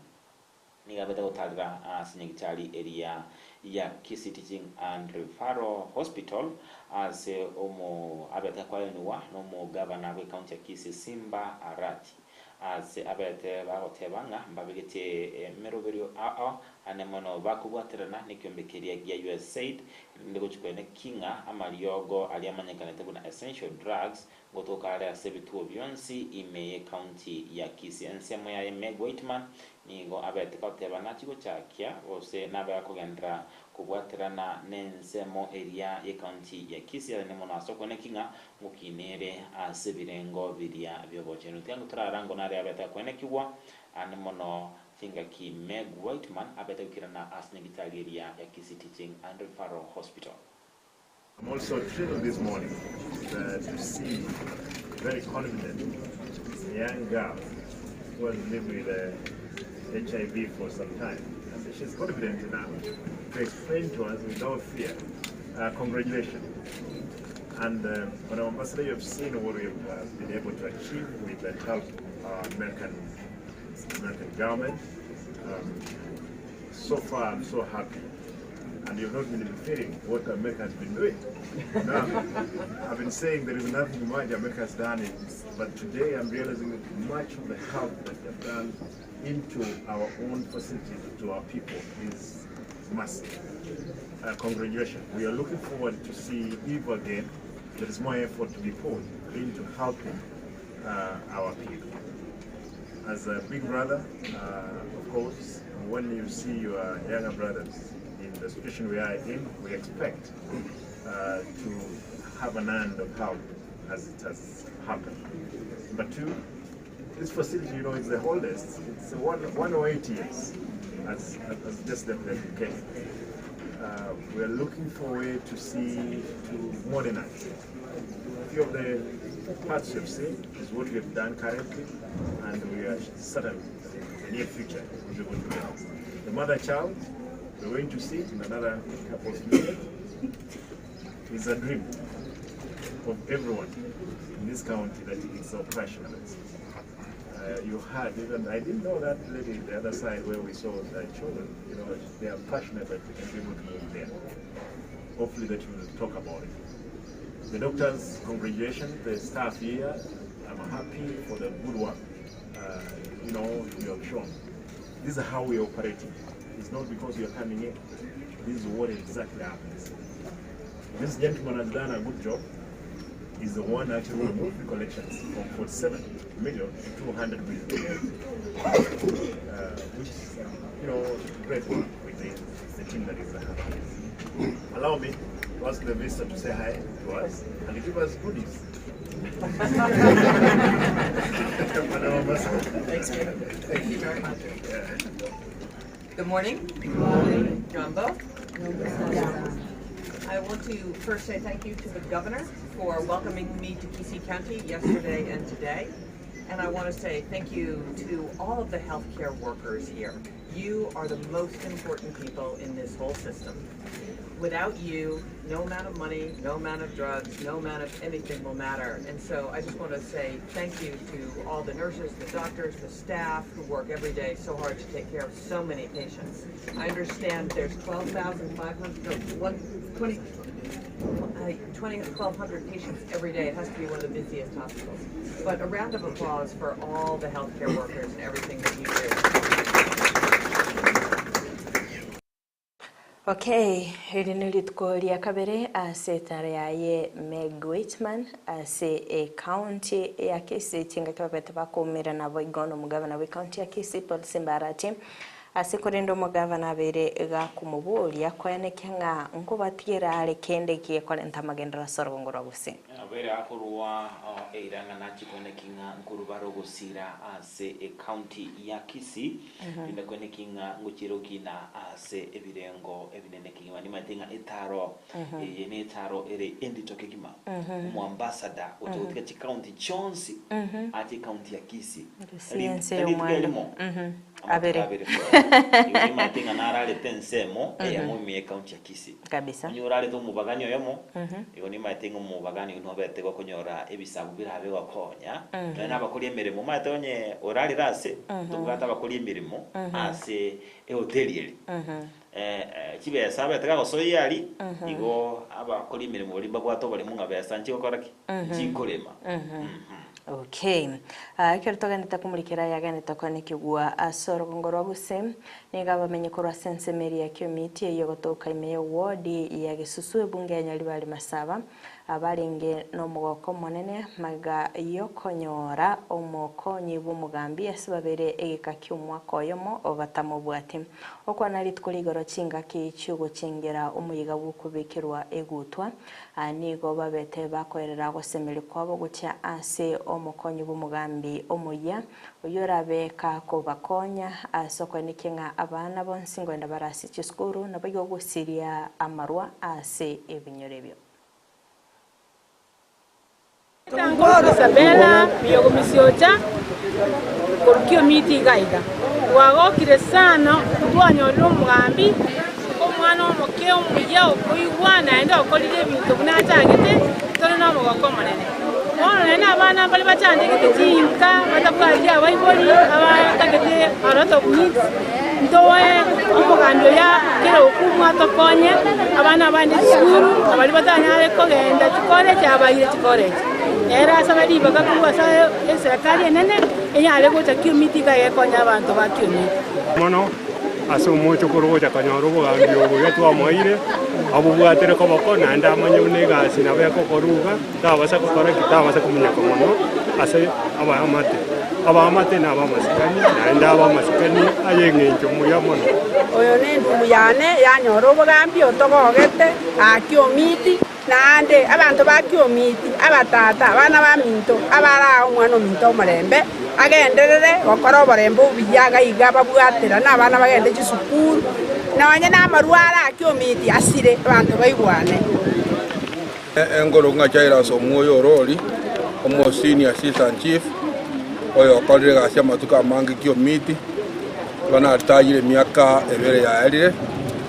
nigabeta utalira sinyigitali area ya Kisii Teaching and Referral Hospital as omo abeta kwalenwa no mo governor we county Kisii Simba Arati as abete barotebanga mbabigete meroberio anemono bakubwaterana nikyombekeria ya USAID ndiko chikwene kinga amaliogo aliamanyekana tebuna essential drugs gotoka ale asebituo byonsi imeye county ya Kisii ensemo ya Meg Whiteman nigo abete kwatebana chiko chakya ose naba yakogendra kubwaterana nensemo area ye county ya Kisii anemono asoko nekinga mukinere asebirengo biria byobocheno tyangu turarango nare abete kwenekiwa anemono tinga ki Meg Whiteman abete ukirana asnegitaleria ya Kisii Teaching and Referral Hospital. I'm also thrilled this morning to see very confident young girl who has lived with HIV for some time. And she's confident now to explain to us without fear. Congratulations. And on our ambassador, you have seen what we've been able to achieve with the help of American government. So far, I'm so happy. And you've not been feeling what America has been doing. Now, I've been saying there is nothing much America has done, but today I'm realizing that much of the help that they've done into our own facilities to our people is massive. Congratulations. We are looking forward to see if again there is more effort to be put into helping our people. As a big brother, of course, when you see your younger brothers in the situation we are in, we expect to have an end of help as it has happened. But two, this facility, you know, is the oldest. It's 108 years. as just the case. We are looking for a way to modernize. A few of the parts you've seen is what we have done currently, and we are certain in the near future we'll be able to do. The mother child, we're going to see in another couple of years, is a dream of everyone in this county that it's operational. You heard, even I didn't know that lady the other side where we saw the children, you know, they are passionate that we can be able to move there. Hopefully that you will talk about it. The doctors, congratulations, the staff here, I'm happy for the good work, you know, you have shown. This is how we are operating. It's not because we are coming in. This is what exactly happens. This gentleman has done a good job. He's the one actually removed the collections from 47 million to 200 million, which is, you know, great work with the team that is there. Allow me to ask the visitor to say hi to us and give us goodies. Thank you very much. Good morning. Good morning. Jumbo. I want to first say thank you to the governor for welcoming me to Kisii County yesterday and today. And I want to say thank you to all of the healthcare workers here. You are the most important people in this whole system. Without you, no amount of money, no amount of drugs, no amount of anything will matter. And so I just want to say thank you to all the nurses, the doctors, the staff who work every day so hard to take care of so many patients. I understand there's 1,200 patients every day. It has to be one of the busiest hospitals. But a round of applause for all the healthcare workers and everything that you do. Okay, hili nilituko lia kabere ase taraye Meg Whitman ase county ya Kisii tinga kabete bakumira na boigono mugavana we county ya Kisii Paul Simbarati ase korendo mugavana bere ga kumubulia kwenekanga nkubatigera ale kende kie kolenta magendera sorongoro gusi abere akorwa eiranga nachi kwenekinga nkurubaro gusira ase county ya Kisii inde kwenekinga nguchirokina ase ebirengo ebinenekinga ni matinga etaro yene etaro ere enditokegima mu ambassador ototika chi county chonsi ati county ya Kisii abere yoni matinga narale tensemo ya mumie county ya Kisii kabisa nyurale to mubaganyo yomo yoni matinga mubagani ntobete go kunyora ebisabu birabe wakonya na bakuri emirimo matonye orali rase tugata bakuri emirimo ase hoteli kibe sabe taka so yali igo abakuri emirimo limba bwato bali munga besa nchi okoraki jikolema Okay. Kiritoga nitakumurikira yaganita kwanikigwa asoro ngoro guse niga bamenye korwa sensemeri ya committee yo gotoka ime ward ya Gisusu bunge ya Nyali bali masaba abaringe no mugoko monene maga yokonyora omokonyi bumugambi asibabere egeka kyumwaka oyomo obatamo bwati okwana litkuligoro chinga kichugo chingera umuyiga bukubikirwa egutwa nigo babete bakorera gosemere kwabo gucha ase omokonyi bumugambi omuya uyorabeka ko bakonya asoko nikinga abana bonsi ngwenda barasi chiskuru nabayo gusiria amarwa ase ebinyorebyo Tango Isabella biyogo misiocha korukio miti gaida wagokire sana twanyora omugambi omwana omukeo muya okuigwana enda okolire ebintu bunachagete tore no mugoko monene ono abana bali bachandikite chinka batabwalya abaiboli abatagete aroto needs ndoe omugambi ya kero okumwa tokonye abana bandi skuru abali batanyare kogenda chikore cyabayire chikore era sabadi bakakuwa sa serikali nene enyale gocha kiyomitika yekonya abantu bakyoni mono aso mocho koroja kanyoro bogambi obo yatwa moire abo bwatere ko bakona ndamanye bunega sina beko koruga tabasa kokora kitabasa kumunya komono ase abamate na abamasikani na ndaba masikani ayengenjo muyamono oyo ne ndumuyane yanyoro bogambi otogogete akiomiti nande abantu bakiomiti abatata abana baminto abara umwana ominto omorembe agenderere gokora oborembe obuyaga iga babwatera n'abana bagende chisukuru nonye n'amarwara akiomiti asire abantu baigwane engoro ngachaira somuoyo orori omo senior assistant chief oyo okorire gasi amatuka mangi kiomiti bana atayire miaka ebere yaerire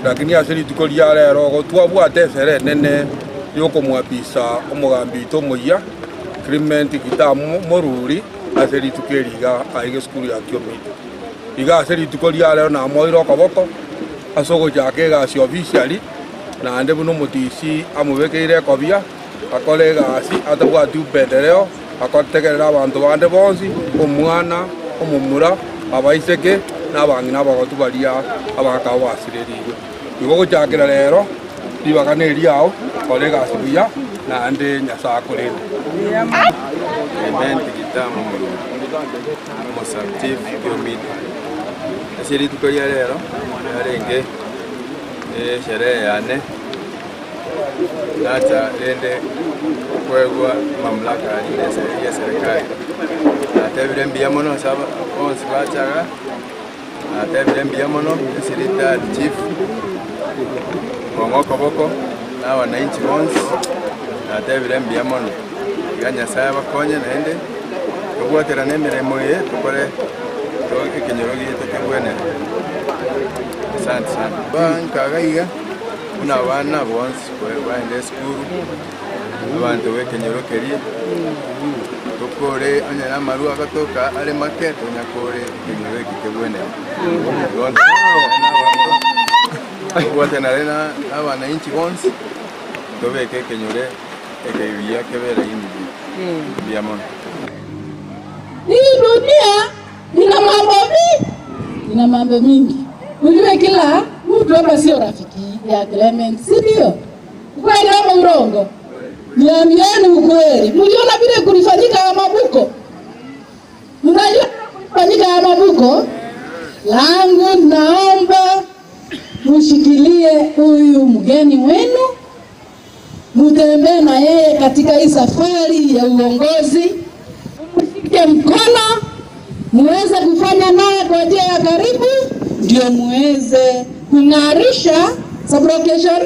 lakini asiri tukoria rero gotwabwate esere nene yokomwapisa omugambi tomoya Clement Gitamu moruri asiri tukeriga aige skulu ya kiomiti iga asiri tukoria rero na moiro okoboko asogo jake gasi officially na ande buno mutisi amubekeire kobia akole gasi atabwati upendereo akotegerera abantu bande bonsi omwana omumura abaiseke n'abangi n'abagotu baria abakawasiririwe igo gochakira rero dibaganeri yao kole gasi buya na ande nyasakorera Clement Gitamu musactive kiomiti asiri tukoria rero arenge sherehe yane hata ende kwegwa mamlaka ya serikali hata vile mbia mono saba onsi bachaga hata vile mbia mono sirita chief ngoko boko na wananchi onsi hata vile mbia mono ganya saba konye naende kubwatira nemiremo ye tukore toke kinyorogi tukebwene. Asante sana bankagaiga una bana bonsi baende skuru abantu bekenyorokerie tukore anya namaru agatoka ale market onyakore kinyoro kikebwene watenarena abana inchi bonsi tobeke kenyore ekebiya kebera yindi biamon. Hii dunia ina mambo mingi. Ujue kila mtu hapa sio rafiki ya Clement, si ndio? Ukweli ama urongo? Niambieni ukweli. Mliona vile kulifanyika ya Mabuko? Mnajua kulifanyika ya Mabuko? Langu naomba mushikilie huyu mgeni wenu, mutembee na yeye katika hii safari ya uongozi, mshike mkono, muweze kufanya naye kwa njia ya karibu, ndio muweze kung'arisha sublocation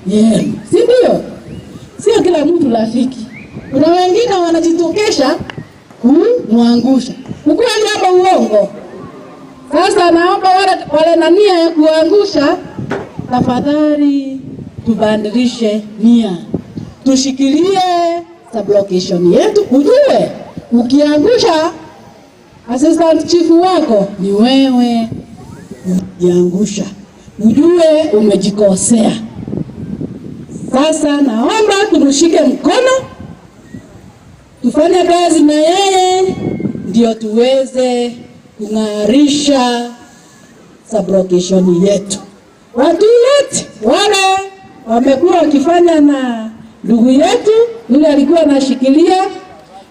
yenu, si ndio? Sio kila mtu rafiki. Kuna wengine wanajitokesha kumwangusha. Ukweli hapa uongo? Sasa naomba wale na nia ya kuangusha, tafadhali tubadilishe nia. Tushikilie sublocation yetu. Ujue ukiangusha assistant chief wako ni wewe umejiangusha. Ujue umejikosea. Sasa naomba tunushike mkono, tufanye kazi na yeye ndio tuweze kung'arisha sublocation yetu. Watu wote wale wamekuwa wakifanya na ndugu yetu yule alikuwa anashikilia,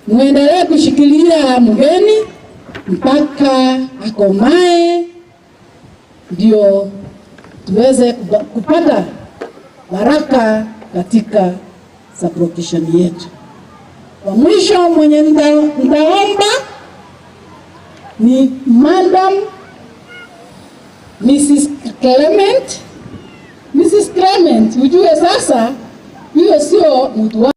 muendelee kushikilia mgeni mpaka akomae ndio tuweze kupata baraka katika sublocation yetu. Kwa mwisho mwenye nitaomba ni Madam Mrs. Clement. Mrs. Clement, ujue sasa hiyo sio mtu wa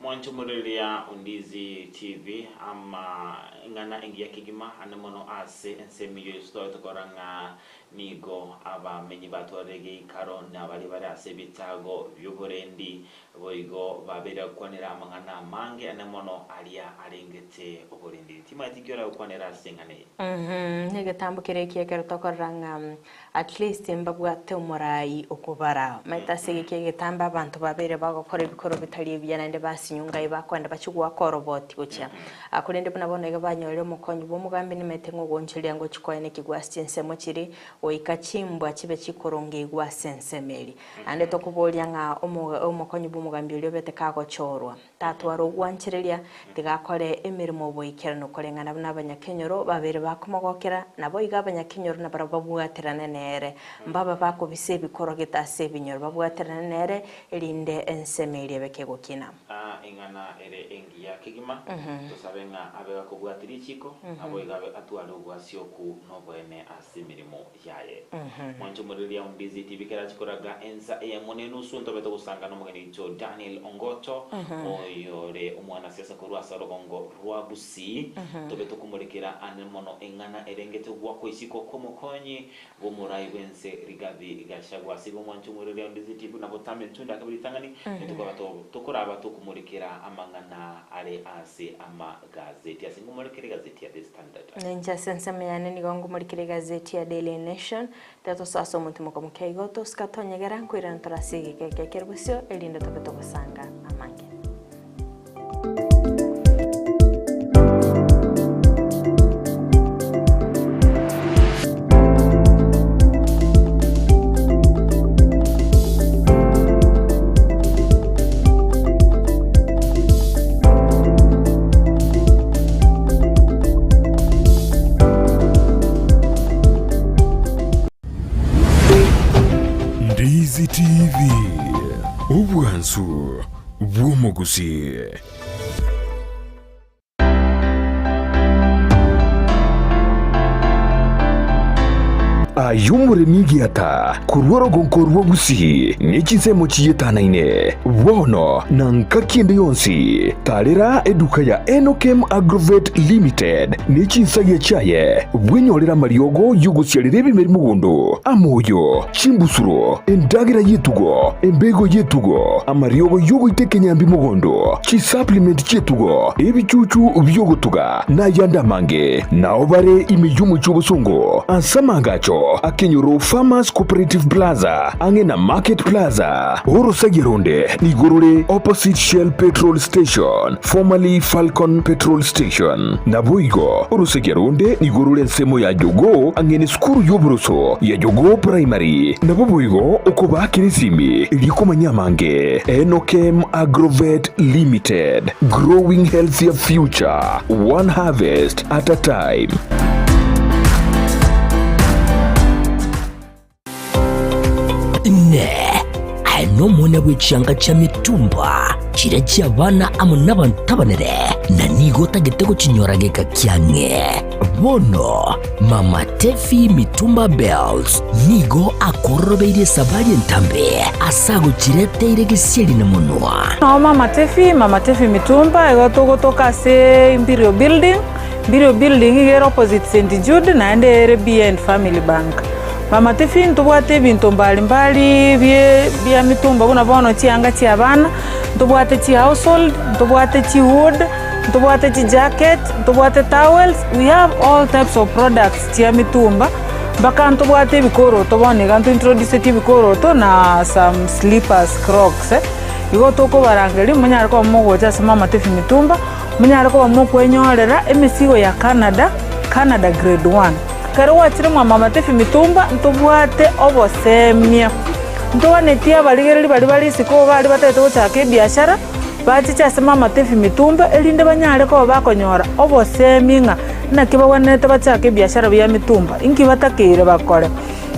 Mwanchumulilia Ndizi TV ama ingana ingia kigima anemono ase ensemiyo story tokoranga nigo aba menyi batwarege karon abali bari ase bitago byuburendi boigo babera kwanira amangana mange anemono alia arengete oburendi timatikira kwanira singane negatambukire kiekero tokoranga at least mbabwate umurai okubara maita sege getamba abantu babere bagokora ibikoro bitari byana nde basinyunga mugai bakwenda bachugwa koroboti gucha akurinde buna bonega banyore mukonyi bomugambi nimetengo gonchilia ngo chikoene kigwasti nsemo chiri oikachimbwa chibe chikoronge igwasensemeri ande tokubolia nga umukonyi bomugambi lyobete kago chorwa tatwaro gwanchirelia tigakore emirimo boikera no korengana n'abanyakenyoro babere bakomogokera nabo igabanyakenyoro na barababuaterana nere mbaba bako bise bikoro gitase binyoro babuaterana nere elinde ensemeri beke gukina ingana ere engia kigima tusabenga abega kubuatiri chiko abo igabe atwale ubwasio ku nobene asimirimo yaye mwancho muriria Ndizi TV kera chikoraga ensa munenu sunto beto kusanga no mugeni cho Daniel Ongoto oyore umwana siasa kurwa sarogongo rwa Gusii tobeto kumurikira anemono engana erengete gwako isiko komokonyi bomurai wense rigabi gashagwa sibo mwancho muriria Ndizi TV na botame tunda kabitangani tukuraba tukumurikira amangana are ase ama gazeti asingumurikira gazeti ya The Standard nenja sensame yane ni gongo murikira gazeti ya Daily Nation tato saso muntimo komukaigoto skatonyegera kwira ntarasigi keke kerbusio elinda tobeto kusanga amange Ndizi TV Ubwansu Bw'Umugusii ayumuremyi giata kurworo gonkorwo Gusii nikisemo chiyetanaine bono na nkakinde yonsi tarera eduka ya Enokem Agrovet Limited nikinsagia chaye bwenyorera mariogo yugusiarire bimeri mugondo amoyo chimbusuro endagira yetugo embego yetugo amariogo yugo itekenyambi mugondo chi supplement chetugo ebichuchu byogotuga na yandamange na obare imeyumu chobusongo ansamangacho Akenyoro Farmers Cooperative Plaza Angena Market Plaza Orosagironde Nigorore opposite Shell Petrol Station formerly Falcon Petrol Station Naboigo Orosagironde Nigorore nsemo ya Jogo Angene skuru yoburoso ya Jogo Primary Naboigo Okoba Kirisimi Likoma Nyamange Enokem Agrovet Limited Growing healthier future one harvest at a time. Ne ano mwana w'icanga cha mitumba kirajya abana amo n'abantabanere na nigota gitego kinyorageka kyange bono mama Tefi mitumba bells nigo akorobeire sabari ntambe asago kireteire gisiri na munwa no mama Tefi mitumba egotogotoka se Imperial building igero opposite St Jude na ende BN Family Bank. Mama Tefi ntubwate bintu mbalimbali bya mitumba kuna bono chianga chia bana ntubwate chi household ntubwate chi wood ntubwate chi jacket ntubwate towels. We have all types of products chia mitumba baka ntubwate bikoro tobone gantu introduce ti bikoro to na some slippers crocs igo toko barangeli munyara ko mogo cha Mama Tefi mitumba munyara ko mo kwenyorera emisigo ya Canada grade 1 karo wachire Mama Tefi mitumba ntubwate obosemia ntowanetia baligereri bali siko bali batete gochaka biashara bachicha Mama Tefi mitumba elinde banyare ko bakonyora oboseminga nakibawanete bachaka biashara bya mitumba inki batakire bakore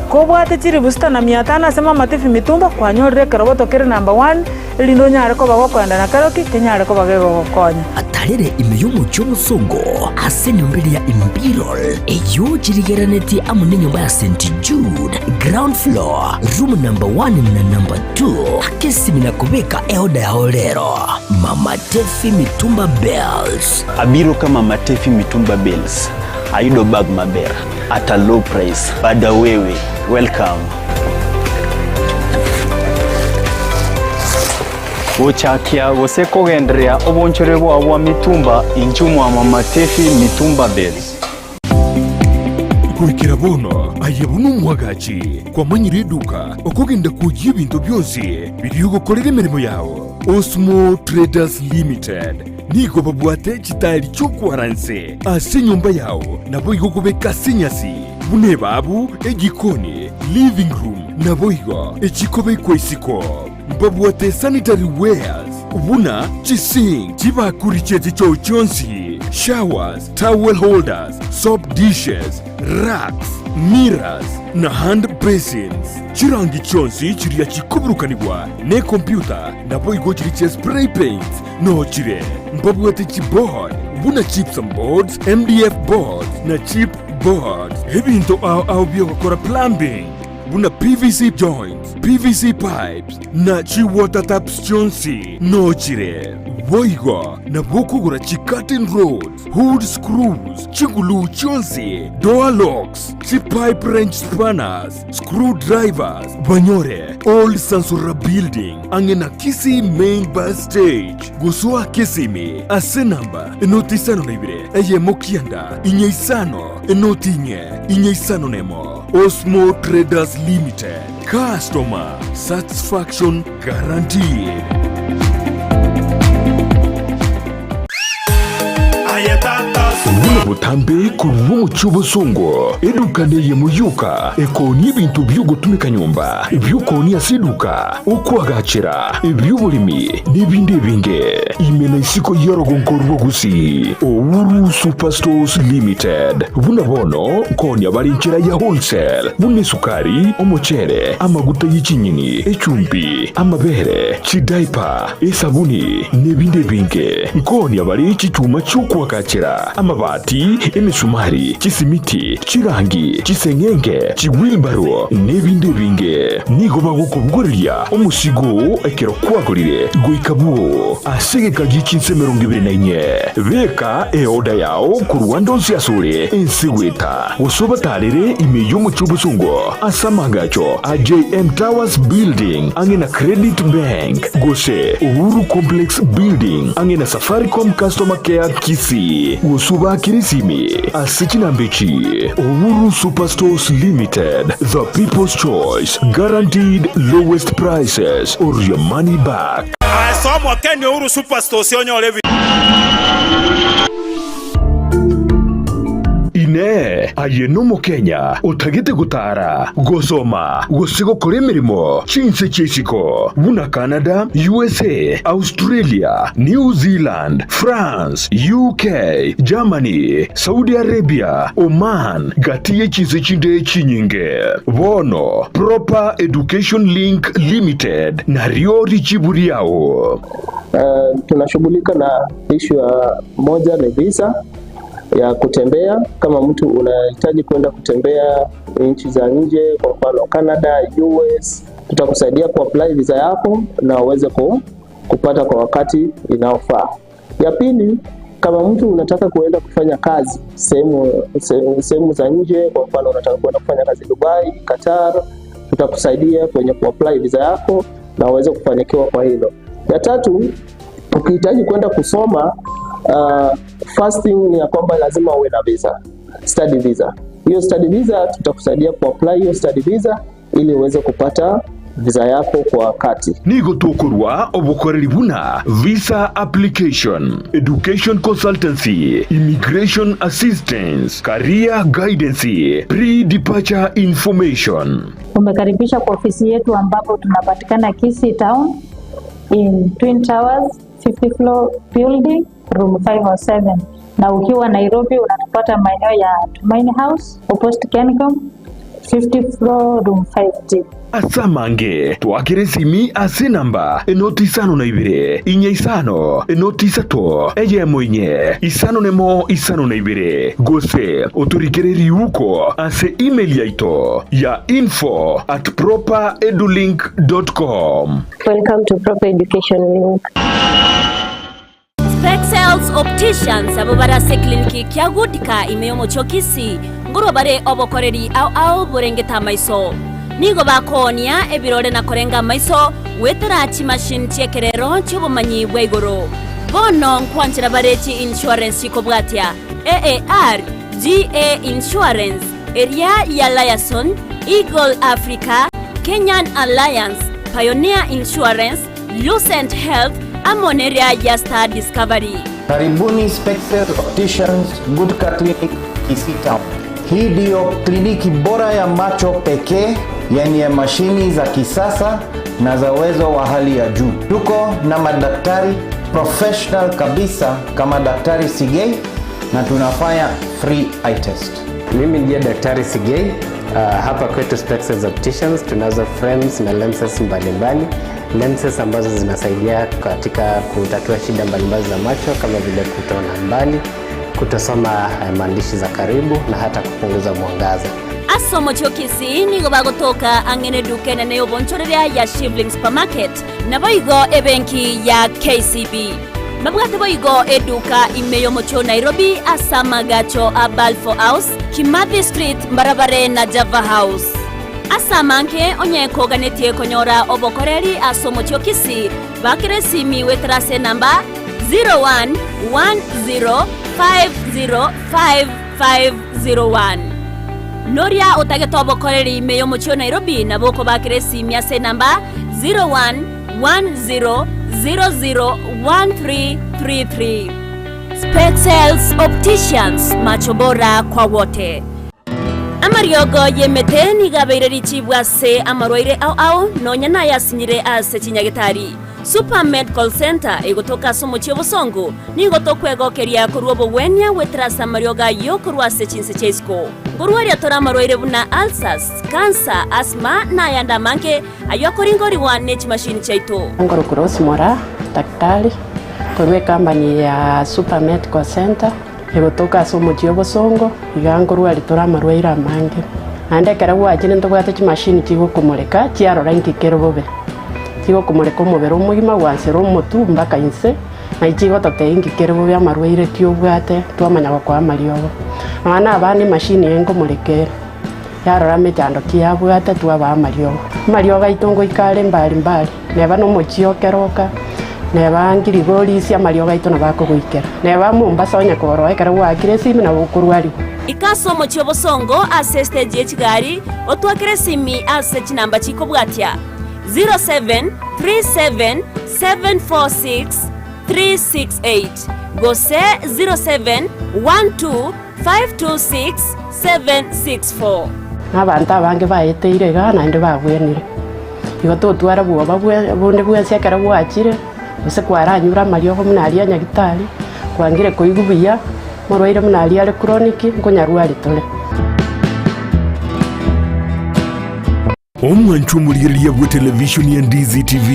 ko bwate chiri busta na 500 Mama Tefi mitumba kwanyorere karoboto kere number 1 elindo nyare ko bagokwenda na karoki kenyare ko bagego gokonya atarere imeyumu cy'umusongo ase nyombere ya Imperial eyo chirigeraneti amune nyumba ya St Jude ground floor room number 1 na number 2 akesimina kubeka eoda ya olero Mama Tefi mitumba bells abiro kama Mama Tefi mitumba bells ayudo bag maber at a low price bada wewe welcome Uchakia goseko gendrea obonchore bwa mitumba inchumu wa Mama Tefi mitumba bells kurikira bono ayebunu mwagachi kwa manyire duka okugenda kujya ibintu byose biri gukorera imirimo yawo Osmo Traders Limited nigo babwate chitari chokwaranse ase nyumba yao nabo igokobeka sinyasi bune babu egikoni living room nabo igo echikobe kwesiko babwate sanitary wares buna chising chibakuri cheti chochonsi showers towel holders soap dishes racks mirrors na hand basins chirangi chonsi chiria chikuburukanibwa ne computer nabo igo chiriche spray paint no chire mbabwate chipboard buna chips and boards MDF boards na chip boards ebinto au biokora plumbing buna PVC joints PVC pipes na chi water taps chonsi no chire Boigo na bokugura chi curtain rods, hood screws, chingulu chonsi, door locks, chi pipe wrench spanners, screwdrivers, banyore, old Sansura building, angena Kisii main bus stage, gusua Kisimi, ase namba, enoti sano naibire, eye mokianda, inye isano, enoti inye isano nemo, Osmo Traders Limited, customer satisfaction guaranteed. Wuna butambe kurumu chubo songo edukane ye muyuka ekoni bintu byugutumika nyumba byukoni asiduka ukwagachira byubulimi nibindi binge imena isiko yorogonkorwa Gusii Owuru Superstores Limited buna bono koni abarinchira ya wholesale bune sukari omuchere amaguta y'ikinyini echumbi amabere chidaipa esabuni nibindi binge koni abari chichuma chukwagachira amabati emisumari chisimiti chirangi chisengenge chiwilbaro nebindi binge nigo bagukubugurira omusigo ekero kwagurire goikabuo asegeka gichinse 24 beka eoda yao ku Rwanda nsiasure ensiweta usobatarire imeyo mu cyubusungo asamagacho AJM Towers Building angena Credit Bank gose Uhuru Complex Building angena Safaricom Customer Care Kisii usuba kirisimi asikinambechi Owuru Superstores Limited, the people's choice, guaranteed lowest prices or your money back. Asomwa kende Owuru Superstores yonyolevi ine ayeno mu Kenya utagite gutara gosoma gosigo kore mirimo chinse chesiko buna Canada, USA, Australia, New Zealand, France, UK, Germany, Saudi Arabia, Oman gatiye chinse chinde chinyinge bono Proper Education Link Limited na riori chiburi yao. Tunashughulika na issue ya moja ni visa ya kutembea. Kama mtu unahitaji kwenda kutembea nchi za nje, kwa mfano Canada, US, tutakusaidia kuapply visa yako na uweze kupata kwa wakati inaofaa. Ya pili, kama mtu unataka kuenda kufanya kazi sehemu za nje, kwa mfano unataka kwenda kufanya kazi Dubai, Qatar, tutakusaidia kwenye kuapply visa yako na uweze kufanikiwa kwa hilo. Ya tatu, ukihitaji kwenda kusoma, first thing ni ya kwamba lazima uwe na visa, study visa. Hiyo study visa tutakusaidia kuapply hiyo study visa ili uweze kupata visa yako kwa wakati. Nigo tokurwa obukoreri buna visa application, education consultancy, immigration assistance, career guidance, pre-departure information. Umekaribisha kwa ofisi yetu ambapo tunapatikana Kisii Town in Twin Towers 50 floor building room 507, na ukiwa Nairobi unatupata maeneo ya Tumaini House opposite Kencom 50 floor room 5G. Asamange twakire simi ase namba enoti isano na ibire inye isano enoti isato eye moinye isano nemo isano na ibire gose oturikireri uko ase email yaito ya info@properedulink.com. Welcome to Proper Education Link. Spexels Opticians abo barase kliniki kyagudika imeyomo chokisi ngoro bare obokoreri au burengeta maiso nigo bakonia ebirore na korenga maiso wetera chi machine chekerero chubumanyi bwegoro bono nkwanchira barechi insurance ikobwatia AAR GA Insurance area ya Liason Eagle Africa Kenyan Alliance Pioneer Insurance Lucent Health amoneria ya Star Discovery. Karibuni Spexel Opticians Good Car Clinic Kisii Town. Hii ndio kliniki bora ya macho pekee yenye mashini za kisasa na za uwezo wa hali ya juu. Tuko na madaktari professional kabisa kama Daktari Sigei na tunafanya free eye test. Mimi ndiye Daktari Sigei. Hapa kwetu Spexel Opticians tunazo frames na lenses mbalimbali. Lenses ambazo zinasaidia katika kutatua shida mbalimbali za macho kama vile kutoona mbali, kutosoma maandishi za karibu na hata kupunguza mwangaza. Asomo Kisii nigo bagotoka angene duke na neyo bonchoreria ya Shivling Supermarket na boigo ebenki ya KCB. Mabwate boigo eduka imeyo mocho Nairobi asama gacho a Balfour House, Kimathi Street, Mbarabare na Java House. Asamanke onye koganetie konyora obokoreri asomo Kisii bakire simi wetrase namba 0110505501. Noria otageto obokoreri imeyo mocho Nairobi na boko bakire simi ase namba 0110001333. Spexels Opticians, macho bora kwa wote. Amariogo yemete nigabeire richibwa se amarwaire au nonya na yasinyire ase chinyagitari. Super Medical Center egotoka somo chiobosongo nigotokwegookeria kuruobo wenya wetrasa marioga yokurwa se chinse chesko. Ngurwaria tora amarwaire buna ulcers, cancer, asthma na yanda manke ayokoringori wa nech machine chaito. Ngoro cross mora daktari kwa company ya Super Medical Center egotoka somo chiobosongo igangurwa ritora amarwaire amange. Ande karawa ajine ntogwate chi machine chigo kumureka chiaro ranki kerubobe. Chigo kumureka omubere omugima gwansera omotu mpaka inse na ichigo tateingi kerubobe amarwaire tiobwate twamanya kwa amariogo. Ana abandi machine yengo murekera yarora mechando kiabwate twaba amariogo. Amariogo itongo ikale mbali mbali neba no mochiokeroka neba ngirigori cia mariogo ito na bakugwikera neba Mombasa onya koroe kara wakire simi na bukurwari ikaso mochio bosongo ase stage echigari otwakire simi ase chinamba chiko bwatia 0737746368 gose 0712526764 abantu abange baeteire gana inde bagwenire igoto twara bwoba bunde bwense kara bwachire use kwaranyura mariogo munaria nyagitari kwangire koigubuya moroire munaria ale chronic nkonyarwari tole Omwanchu muliriria bwa television ya Ndizi TV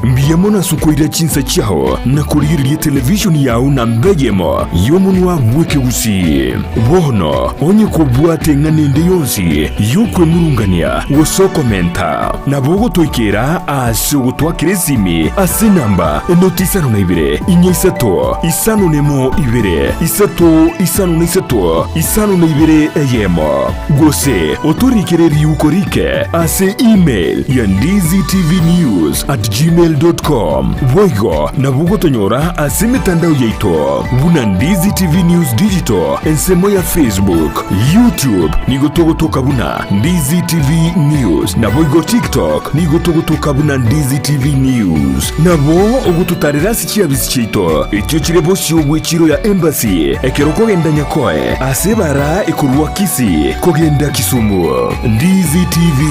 mbiyamona sukoira chinsa chao na kuliriria television yao na mbegemo yomunwa mweke Gusii bono onye kubwate nganende yonsi yokwe murungania woso komenta na bogo toikera ase gutwakire simi ase namba notisano na ibere inyesato isano nemo ibere isato isano na isato isano na ibere eyemo gose otorikireri ukorike ase email ya ndiztvnews@gmail.com voigo na bugo tonyora ase mitandao yaito buna Ndizi TV News Digital ensemo ya Facebook, YouTube nigotogotoka buna Ndizi TV News na voigo TikTok nigotogotoka buna Ndizi TV News na bo ogututarira sichia bisichito ekyo kirebo shobwe chiro ya embassy ekeroko genda nyakoe ase bara ekurwa Kisii kogenda Kisumu. Ndizi TV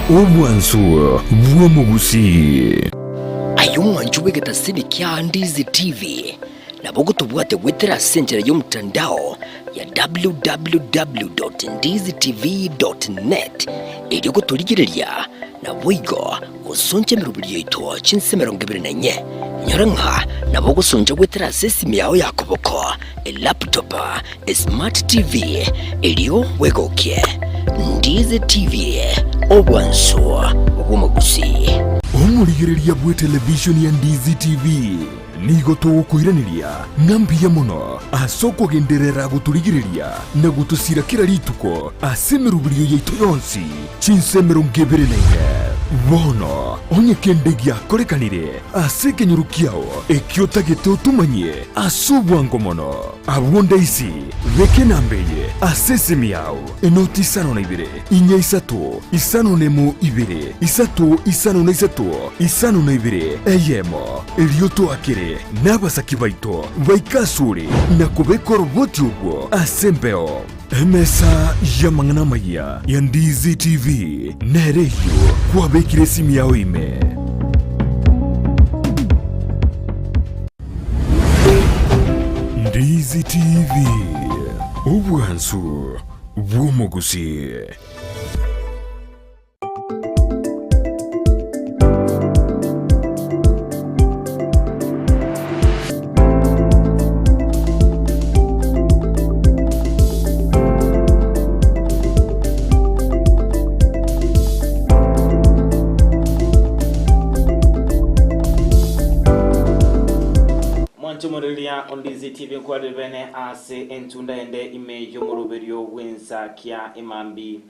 omwanso bwomo Gusii ayumwanju wegeta sini kya Ndizi TV na bogo tubwate wetera senjera y'omutandao ya www.ndizitv.net ili kutuligireria na boigo usonje mirubiri yaito chinsemero ngebirnenye nyoranka na bogo sonja wetera sesimi yao yakoboko laptop smart TV ilio wegokie Ndizi TV obwanso bwomo Gusii. Omurigireria bwa television ya Ndizi TV nigo tugukwiraniria ng'ambia muno asoko genderera guturigireria na gutusira kira rituko asemerubirio yaitu yonsi chinsemero ngebereneire bono onye kende giakorekanire ase kenyuru kiao ekiota gete utumanye asubwango mono abwonda isi reke nambeye ase semi yao enoti isano na ibere inya isatu isano nemu ibere isatu isano na isatu isano na ibere eyemo elioto akire n'abasaki baito baikasure na kubeka roboti ubwo asembeo emesa ya mangana maya ya Ndizi TV nereyo kwabekire simu yao ime Ndizi TV ubwansu bw'umugusi. Mwanchumulilia Ndizi TV kwa ribene ase entunda ende imejo muruberio w'ENSAKIA imambi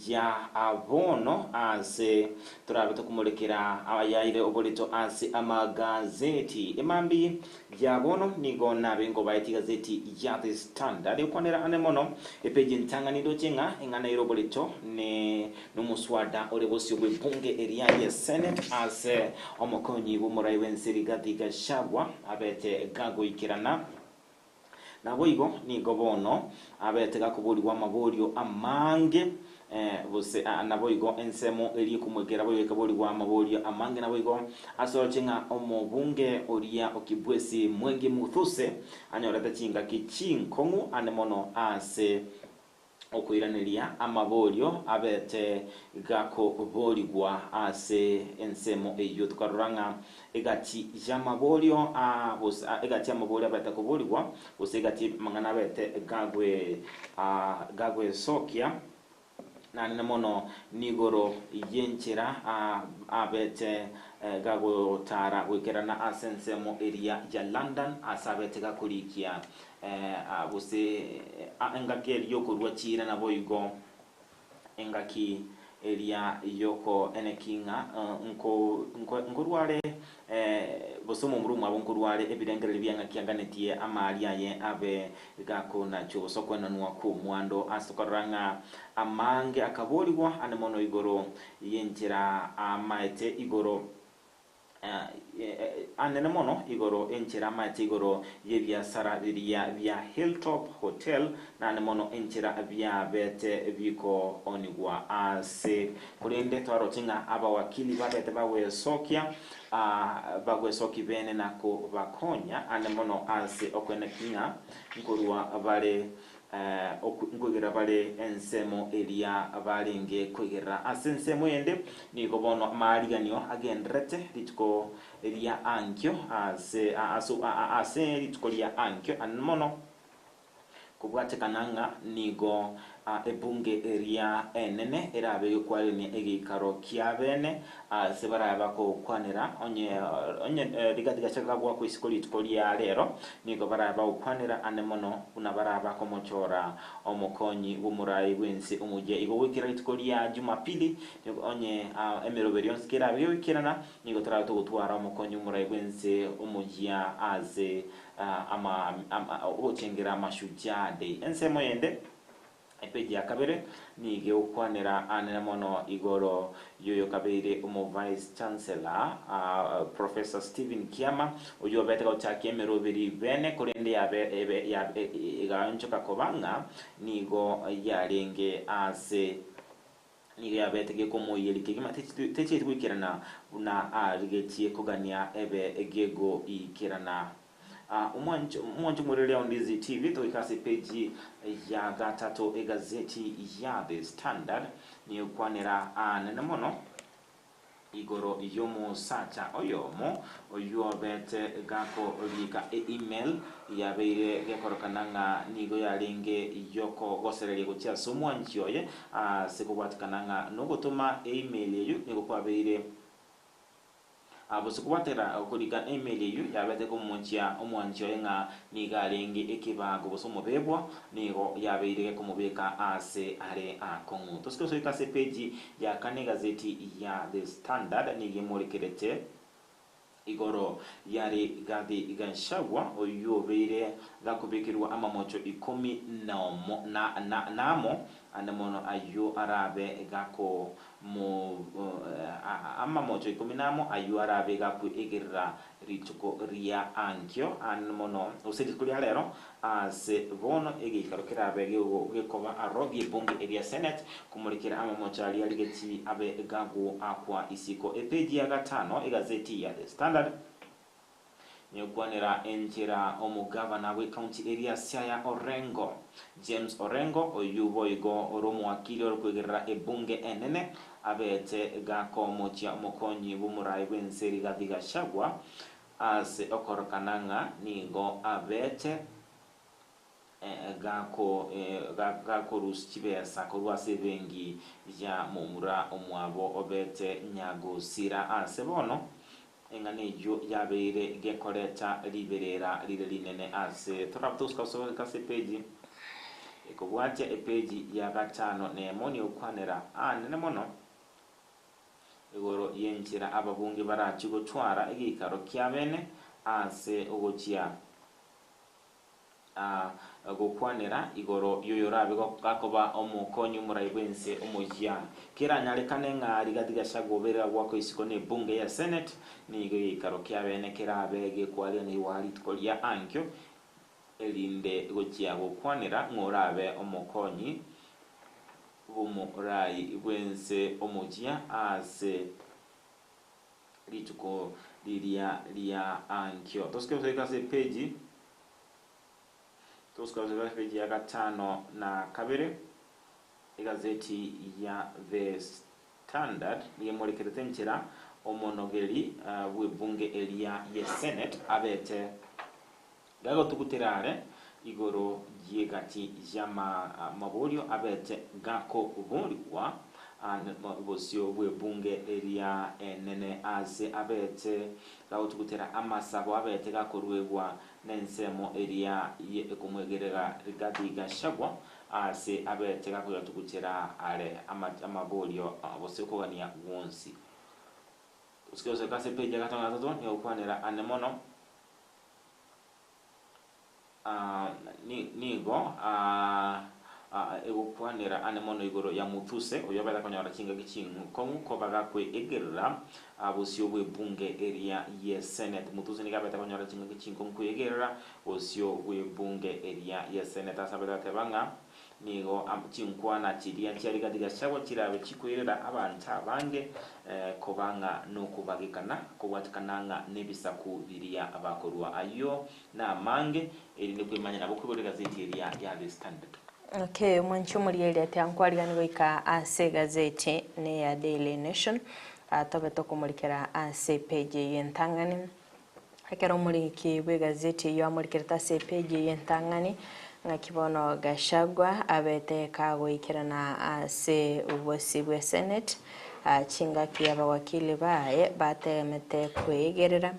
ya abono ase turabita kumulekera abayaire obolito ase amagazeti imambi ya abono nigo nabengo baiti gazeti ya The Standard ukonera anemono epeji ntanganiro chenga ingana irobolito ne numuswada olebosyo bwebunge area ya Senate ase omokonyi bumurai w'ensiri gadiga shabwa abete gago ikirana naboigo nigo bono abete gakubuliwa maborio amange bose naboigo ensemo eri kumwegera boyo kabuliwa maborio amange naboigo asorochenga omobunge oria okibwesi mwenge muthuse anyorata chinga kichinkongu anemono ase okuiraniria amaborio abete gako boligwa ase ensemo eyo tukaruranga egati jamaborio egati amaborio abete kuboligwa bose egati mangana abete gagwe sokia na nemono nigoro yenchera abete gago tara wekerana asensemo area ya London asabete gakurikia bose engakeli yoko rwachira na boigo engaki area yoko enekinga nkorware bosomo murumu abonkorware ebirengere byanga kianganetie amalia ye abe gako na cyo sokwana nwa ku mwando asokoranga amange akaboligwa anemono igoro yenjera amaite igoro anene mono igoro enchera maite igoro yebyasara bya Hilltop Hotel na ane mono enchera bya bete biko onigwa ase kulende twarotinga aba wakili babete bawe sokia bagwe soki bene nako bakonya ane mono ase okwena kinga nkorwa bale okugera bale ensemo elia abalenge kwegera asensemo yende niko bono maaliganyo agendrete litko elia ankyo ase litko lia ankyo anmono kubwate kananga nigo ebunge eria enene erabe yokwale ni egikaro kiabene sebara bako kwanera onye digadiga chakabwa ku isikoli tkolia lero nigo bara ba kwanera anemono unabara bako mochora omokonyi bumurai wensi umuje igo wikira tkolia Jumapili onye emeroberion skera biyo kirana nigo tarato gutwara omokonyi umurai wensi umujia aze ama ochengera mashujaa day ensemo yende epeji ya kabere ni geukwanera anemono igoro yoyo kabere umo vice chancellor Professor Stephen Kiama ujo bete ka utaki emeroberi bene kurende ya igancho kakobanga nigo yarenge ase nigo yabete ge komo yelike gima teche twikirana una rigetie kugania ebe egego ikirana umwanju murele Ndizi TV to ikasi page ya gatatu egazeti ya The Standard ni kwanera anemono igoro yomo sacha oyomo oyo bete gako lika email ya beire gekorokananga nigo yalinge yoko goserele gucha somwanchioye sekubwatkananga no gutuma email yeyo nigo kwa beire Abusukwatera okuriga email yu yabete kumunchia omwanchio nga nigalengi ekibago busomobebwa nigo yabeire kumubeka ase are akongu. Tosiko soika se page ya kane gazeti ya The Standard nigemorekerete igoro yari gadi ganshagwa oyobeire gakubikirwa amamocho 10 namo anamono ayo arabe gako mo amamocho 10 namo ayo arabe gaku egirra rituko ria ankyo anamono usedikuli alero ase bono egikaro kirabe gekoba arogi bunge area senate kumulikira amamocho ali aligeti abe gagu akwa isiko epeji ya gatano egazeti ya The Standard nyokwanira enjira omugavana we county area Siaya Orengo James Orengo oyuboigo oromo akili orukwegerera ebunge enene abete gako mochia mokonyi bumurai bwenseri gadiga shagwa ase okorokananga nigo abete gako ruschibesa korwa sevengi ya momura omwabo obete nyagosira ase bono engane jo yabeire gekoleta liberera linene ase toraptuska so kase page ekobwacha epeji ya gatano ne moni ukwanera nene mono egoro yenchira ababunge barachi gotwara egikaro kyabene ase ogochia gokwanera igoro yoyorabe gakoba omukonyi murayibwense omujya kiranyale kanenga rigadiga shagobera gwako isiko ne bunge ya senate nigo yikaro kyabene kirabe gekwali ni wali tkolya ankyo elinde gochia gokwanera ngorabe omukonyi bumurayi bwense omujya ase lituko liya ankyo toske kase page tuskaza page ya gatano na kabere igazeti ya The Standard niyemorekerete nchira omonogeri webunge elia ye senate abete gago tukuterare igoro yegati jama mabolio abete gako ubulwa bosio webunge elia enene ase abete gago tukutera amasabo abete gakorwegwa nensemo elia ye kumwegerera rigadi gashagwa ase abete gakoya tukutera ale amabolio bosio kogania wonsi usikose kase page gatanga toto ni ukwanera anemono nigo egokwanera anemono igoro ya mutuse oyobela konyora kinga gichingu ko bagakwe egerera abosio bwe bunge area ye senate mutuse ni gabeta konyora kinga gichingu ko egerera osio bwe bunge area ye senate asabela tebanga nigo chinkwana chiria cyari gadiga shago kirabe chikwirira abantu abange kobanga no kubagikana kubatikananga nebisaku biria abakorwa ayo na mange erinde kwimanya nabo kuborega zeti ya The Standard. Okay, mwancho muri ile tyankwari yani goika ase gazeti ne ya Daily Nation tobe tokumulikira ase page yentangani akero muri kibwe gazeti yo amurikira ase page yentangani ngakibono gashagwa abete kagoikirana ase ubosi bwe senate chinga kiyaba wakili baye batemete kwegerera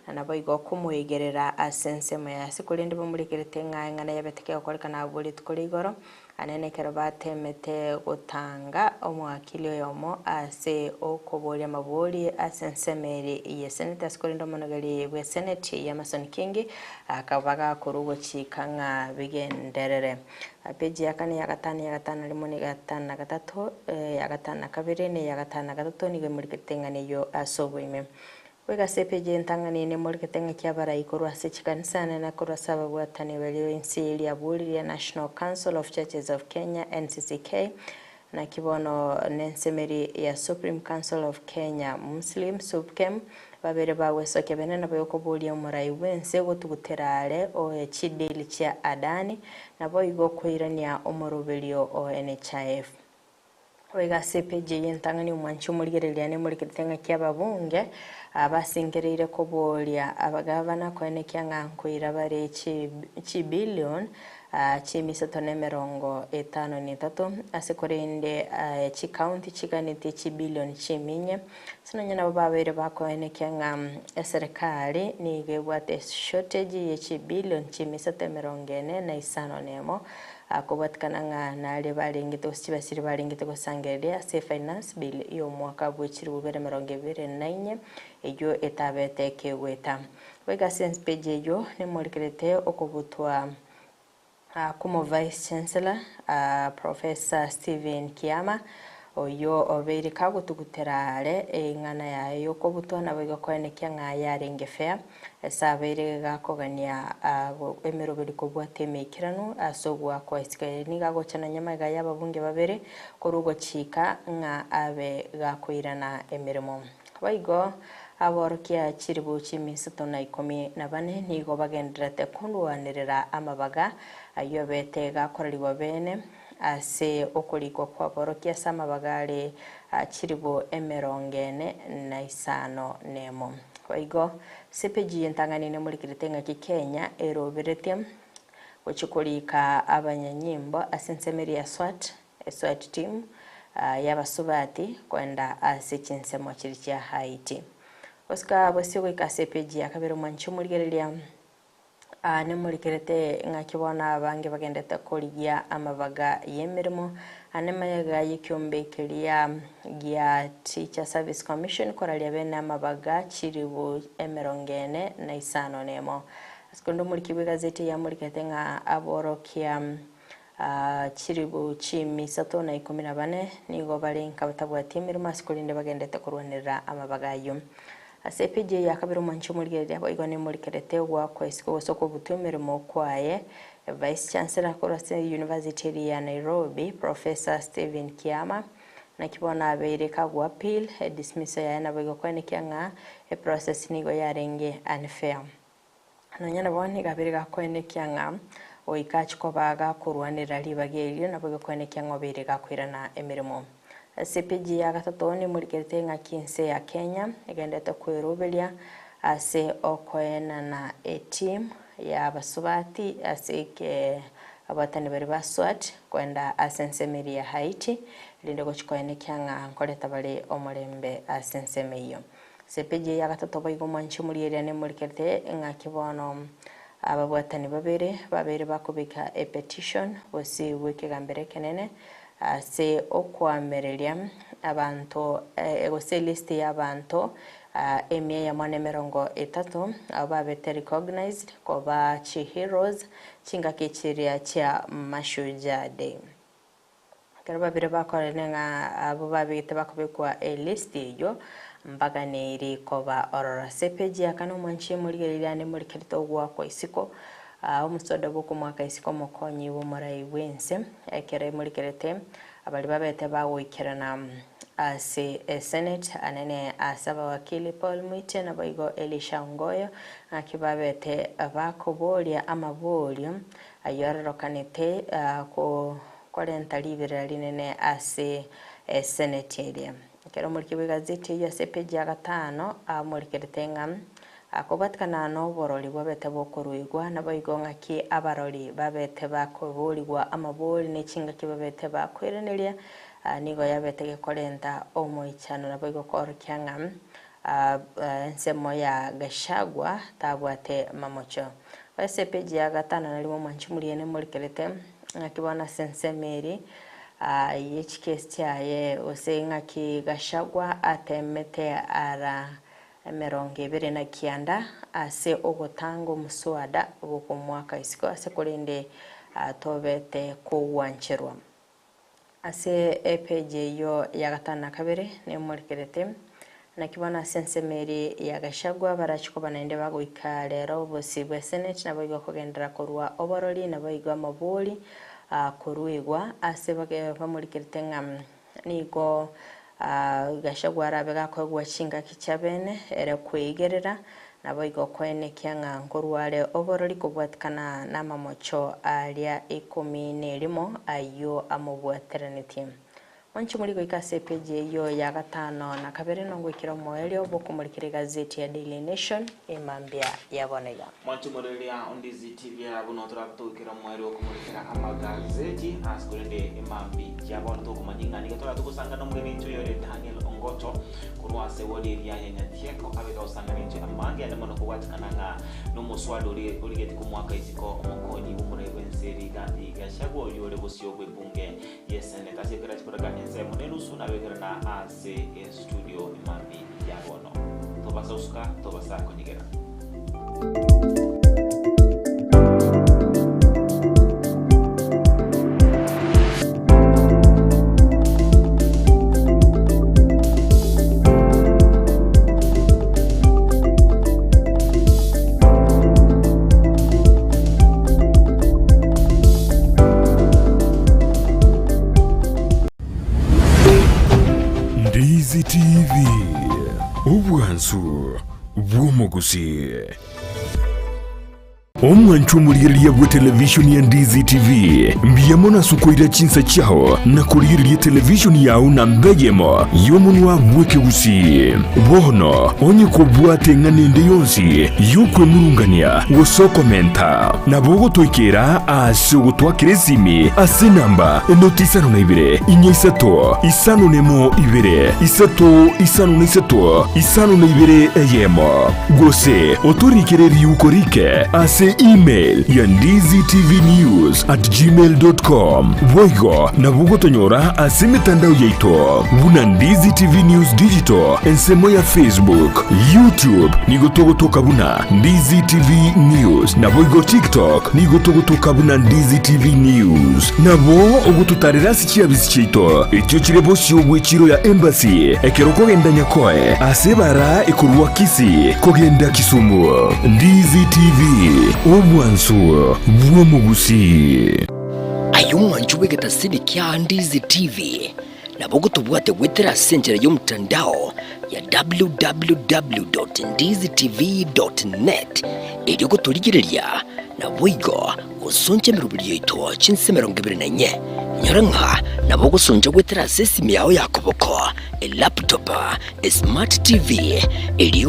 anabo igo kumwegerera asensemo ya sikulinde bamurikirete ngana yabeteke okorikana buli tukoligoro anene kero batemete gutanga omwakili yomo ase okobolya maboli asensemeri ye senate sikulinde monogari bwe senate ya Mason King akabaga kurugo chikanga bigenderere page ya kane ya gatano limoni gatano na gatatu ya gatano na kabiri ne ya gatano na gatatu ni bamurikirete ngane yo asobwime wega sepeje ntangani ne moliketenga kyabara ikorwa sechikanisa na korwa saba bwatani welio insili ya buli ya National Council of Churches of Kenya NCCK na kibono nensemeri ya Supreme Council of Kenya Muslim SUPKEM babere bawe soke benena bayoko buli ya murai wense gotuguterare o chideli cha adani na boigo kwirania omorobelio o NHIF wega sepeje yentangani umwancho muligerelia ne mulikitenga kyababunge abasingerire ko bolya abagavana kwene kyanga nkwira bare chi billion chimisato ne 53 ase korende chi county chiganite chi billion chiminye sino nyana babere bakoenekia serikali ni gebwate shortage ye chi billion chimisato 45 nemo kubatkana nale balingite osibasiri balingite kosangeria ase finance bill yo mwaka bwechiri bubere 24 ejo etabete kegweta wega sense page ejo ne morikerete okubutwa como Vice Chancellor Professor Stephen Kiama oyo obeire kagutuguterare engana yayo ko butona biga kwenekia ngaya ngefea esabeire gakogania emeroberi ko bwatemekirano asogwa kwa iskaini gagochana nyamaga y'ababunge babere korugo chika nga abe gakoirana emirimo baigo aborokia chiribu chimisato na 14 nigo bagenderete kunduanirira amabaga ayo bete gakorerwa bene ase okuriko kwa borokia samabagare chiribu 45 nemo baigo sepeji entanganine muri kiritenga kikenya eroberetie gochikurika abanyanyimbo asensemeri ya SWAT team yabasubati kwenda ase chinsemo chiri cha Haiti Oscar bosio ikase page ya kabero mancho murigereria ne murikerete ngakibona abange bagendete korigia amabaga yemirimo anemayaga yikyombe kelia gya Teacher Service Commission koralia bene amabaga chiribu 45 nemo askondo murikibe gazeti ya murikete nga aborokia chiribu chimisato na 14 nigo balenka batabwati emirimo asikolinde bagendete kurwanira amabagayo asepeje yakabiro mancho murigereria boigone murikerete gwa kwa isiko soko butumirimo kwaye Vice Chancellor Korase University ya Nairobi Professor Stephen Kiama na kibona abeireka gwa appeal dismissal ya na bigo kwenekia nga process nigo yarenge unfair nonyana bone gabirega kwenekia nga oikachiko baga kurwanira libagerio na bigo kwenekia ngo berega kwirana emirimo CPG ya gatatoni murikerete nga kinse ya Kenya egendete kwerobelia ase okoena na team ya basubati ase ke abatani bari baswat kwenda asensemeri ya Haiti linde gochikoene kyanga nkoleta bali omulembe asensemeyo CPG ya gatatu bayigo manchi muriyeria ne murikerete nga kibono ababwatani babere bakubika a petition osi wiki gambere kenene se okwamereria abantu egose list y'abantu emye ya mwane 30 ababete recognized koba chi heroes chinga kichiria cha mashujaa day karaba bire bakorene nga abo babite bakubikwa a list yo mbaga neri koba orora sepeji akano manchi murigeria ne murikerito gwa kwa isiko umusoda boko mwaka isiko mokonyi wo morai wense ekere murikerete abali babete bawoikerana ase Senate anene asaba wakili Paul Mwite na baigo Elisha Ngoyo akibabete abakobolia amabolio ayorokanete ko korenta libera linene ase Senate area kero muri gazeti ya sepeji ya gatano murikerete akobatkana no boroli babete bokuruigwa na baigo ngaki abaroli babete bakoboligwa amaboli ne chinga kibabete bakwereneria nigo yabete korenta omoichano na baigo korkyanga nsemo ya gashagwa tabwate mamocho base page ya gatano nalimo manchi muriene murikerete ngakibona sensemeri yechikesi yaye osenga ki gashagwa atemete ara 29 ase ogotango muswada boko mwaka isiko ase kolende tobete kuwancherwa ase page yo ya gatana kabere ne murikerete nakibona sensemeri ya gashagwa barachiko banaende bagoika lero bosi bwa Senate na bayigo kugendera korwa oboroli na bayigo amaboli kuruigwa ase bamurikerete nigo gashagwa arabega kwagwa chinga kichabene ere kwegerera na bayigo kwene kyanga nkorwale oboroli kubwatkana na mamocho alia 11 ayo amobwateraniti Wanchi muri goikase page yo ya gatano na kabere no gwikira moelio bokumurikira gazeti ya Daily Nation imambia yabonega. Wanchi muri ya Ndizi TV ya buno turabutokira moelio kumurikira amagazeti askurende imambi yabona to kumanyingani gatora tukusanga no muri ncho yore Daniel Ongoto kurwa se wodi ya Nyatieko abeka usanga ncho amangi ande mono kuwatikana no muswalo uri geti kumwaka isiko omukoni bumure wenseri gati gashagwo yore bosiyogwe bunge yesene tasekera chikoraga ensemo nelusu na wegerana ase studio imambi yabono tobasa usuka tobasa konyigera. Ndizi TV ubwansu bw'omugusi omwanchumuliriye bwa televishoni ya Ndizi TV mbiyamona sukoira chinsa chao na kuliriye televishoni yao na mbeyemo yomunwa bweke Gusii bono onye kubwate nganende yonsi yukwe murungania wosokomenta na bogo toikera ase gutwakire simi ase namba enotisano na ibere inyesato isano nemo ibere isato isano na isato isano na ibere eyemo gose otorikere yukorike ase email ya ndiztvnews@gmail.com voigo na bugotonyora ase mitandao yaito buna Ndizi TV News Digital ensemo ya Facebook, YouTube nigotogotoka buna Ndizi TV News na voigo TikTok nigotogotoka buna Ndizi TV News nabo ogututarira sikia bisichito ekyo kirebo cyobwe kiro ya embassy ekeroko gendanya koe ase bara ekurwa Kisii kogenda Kisumu. Ndizi TV obwansu bw'omugusi ayumwanju wegeta sidi kya Ndizi TV nabo gutubwate gwetera senjera y'omutandao ya www.ndizitv.net eri guturigireria na boigo usonje mirubiri yito chinse 24 nyaranka nabo gusonje gwetera sesimi yawe yakoboko laptop smart TV eri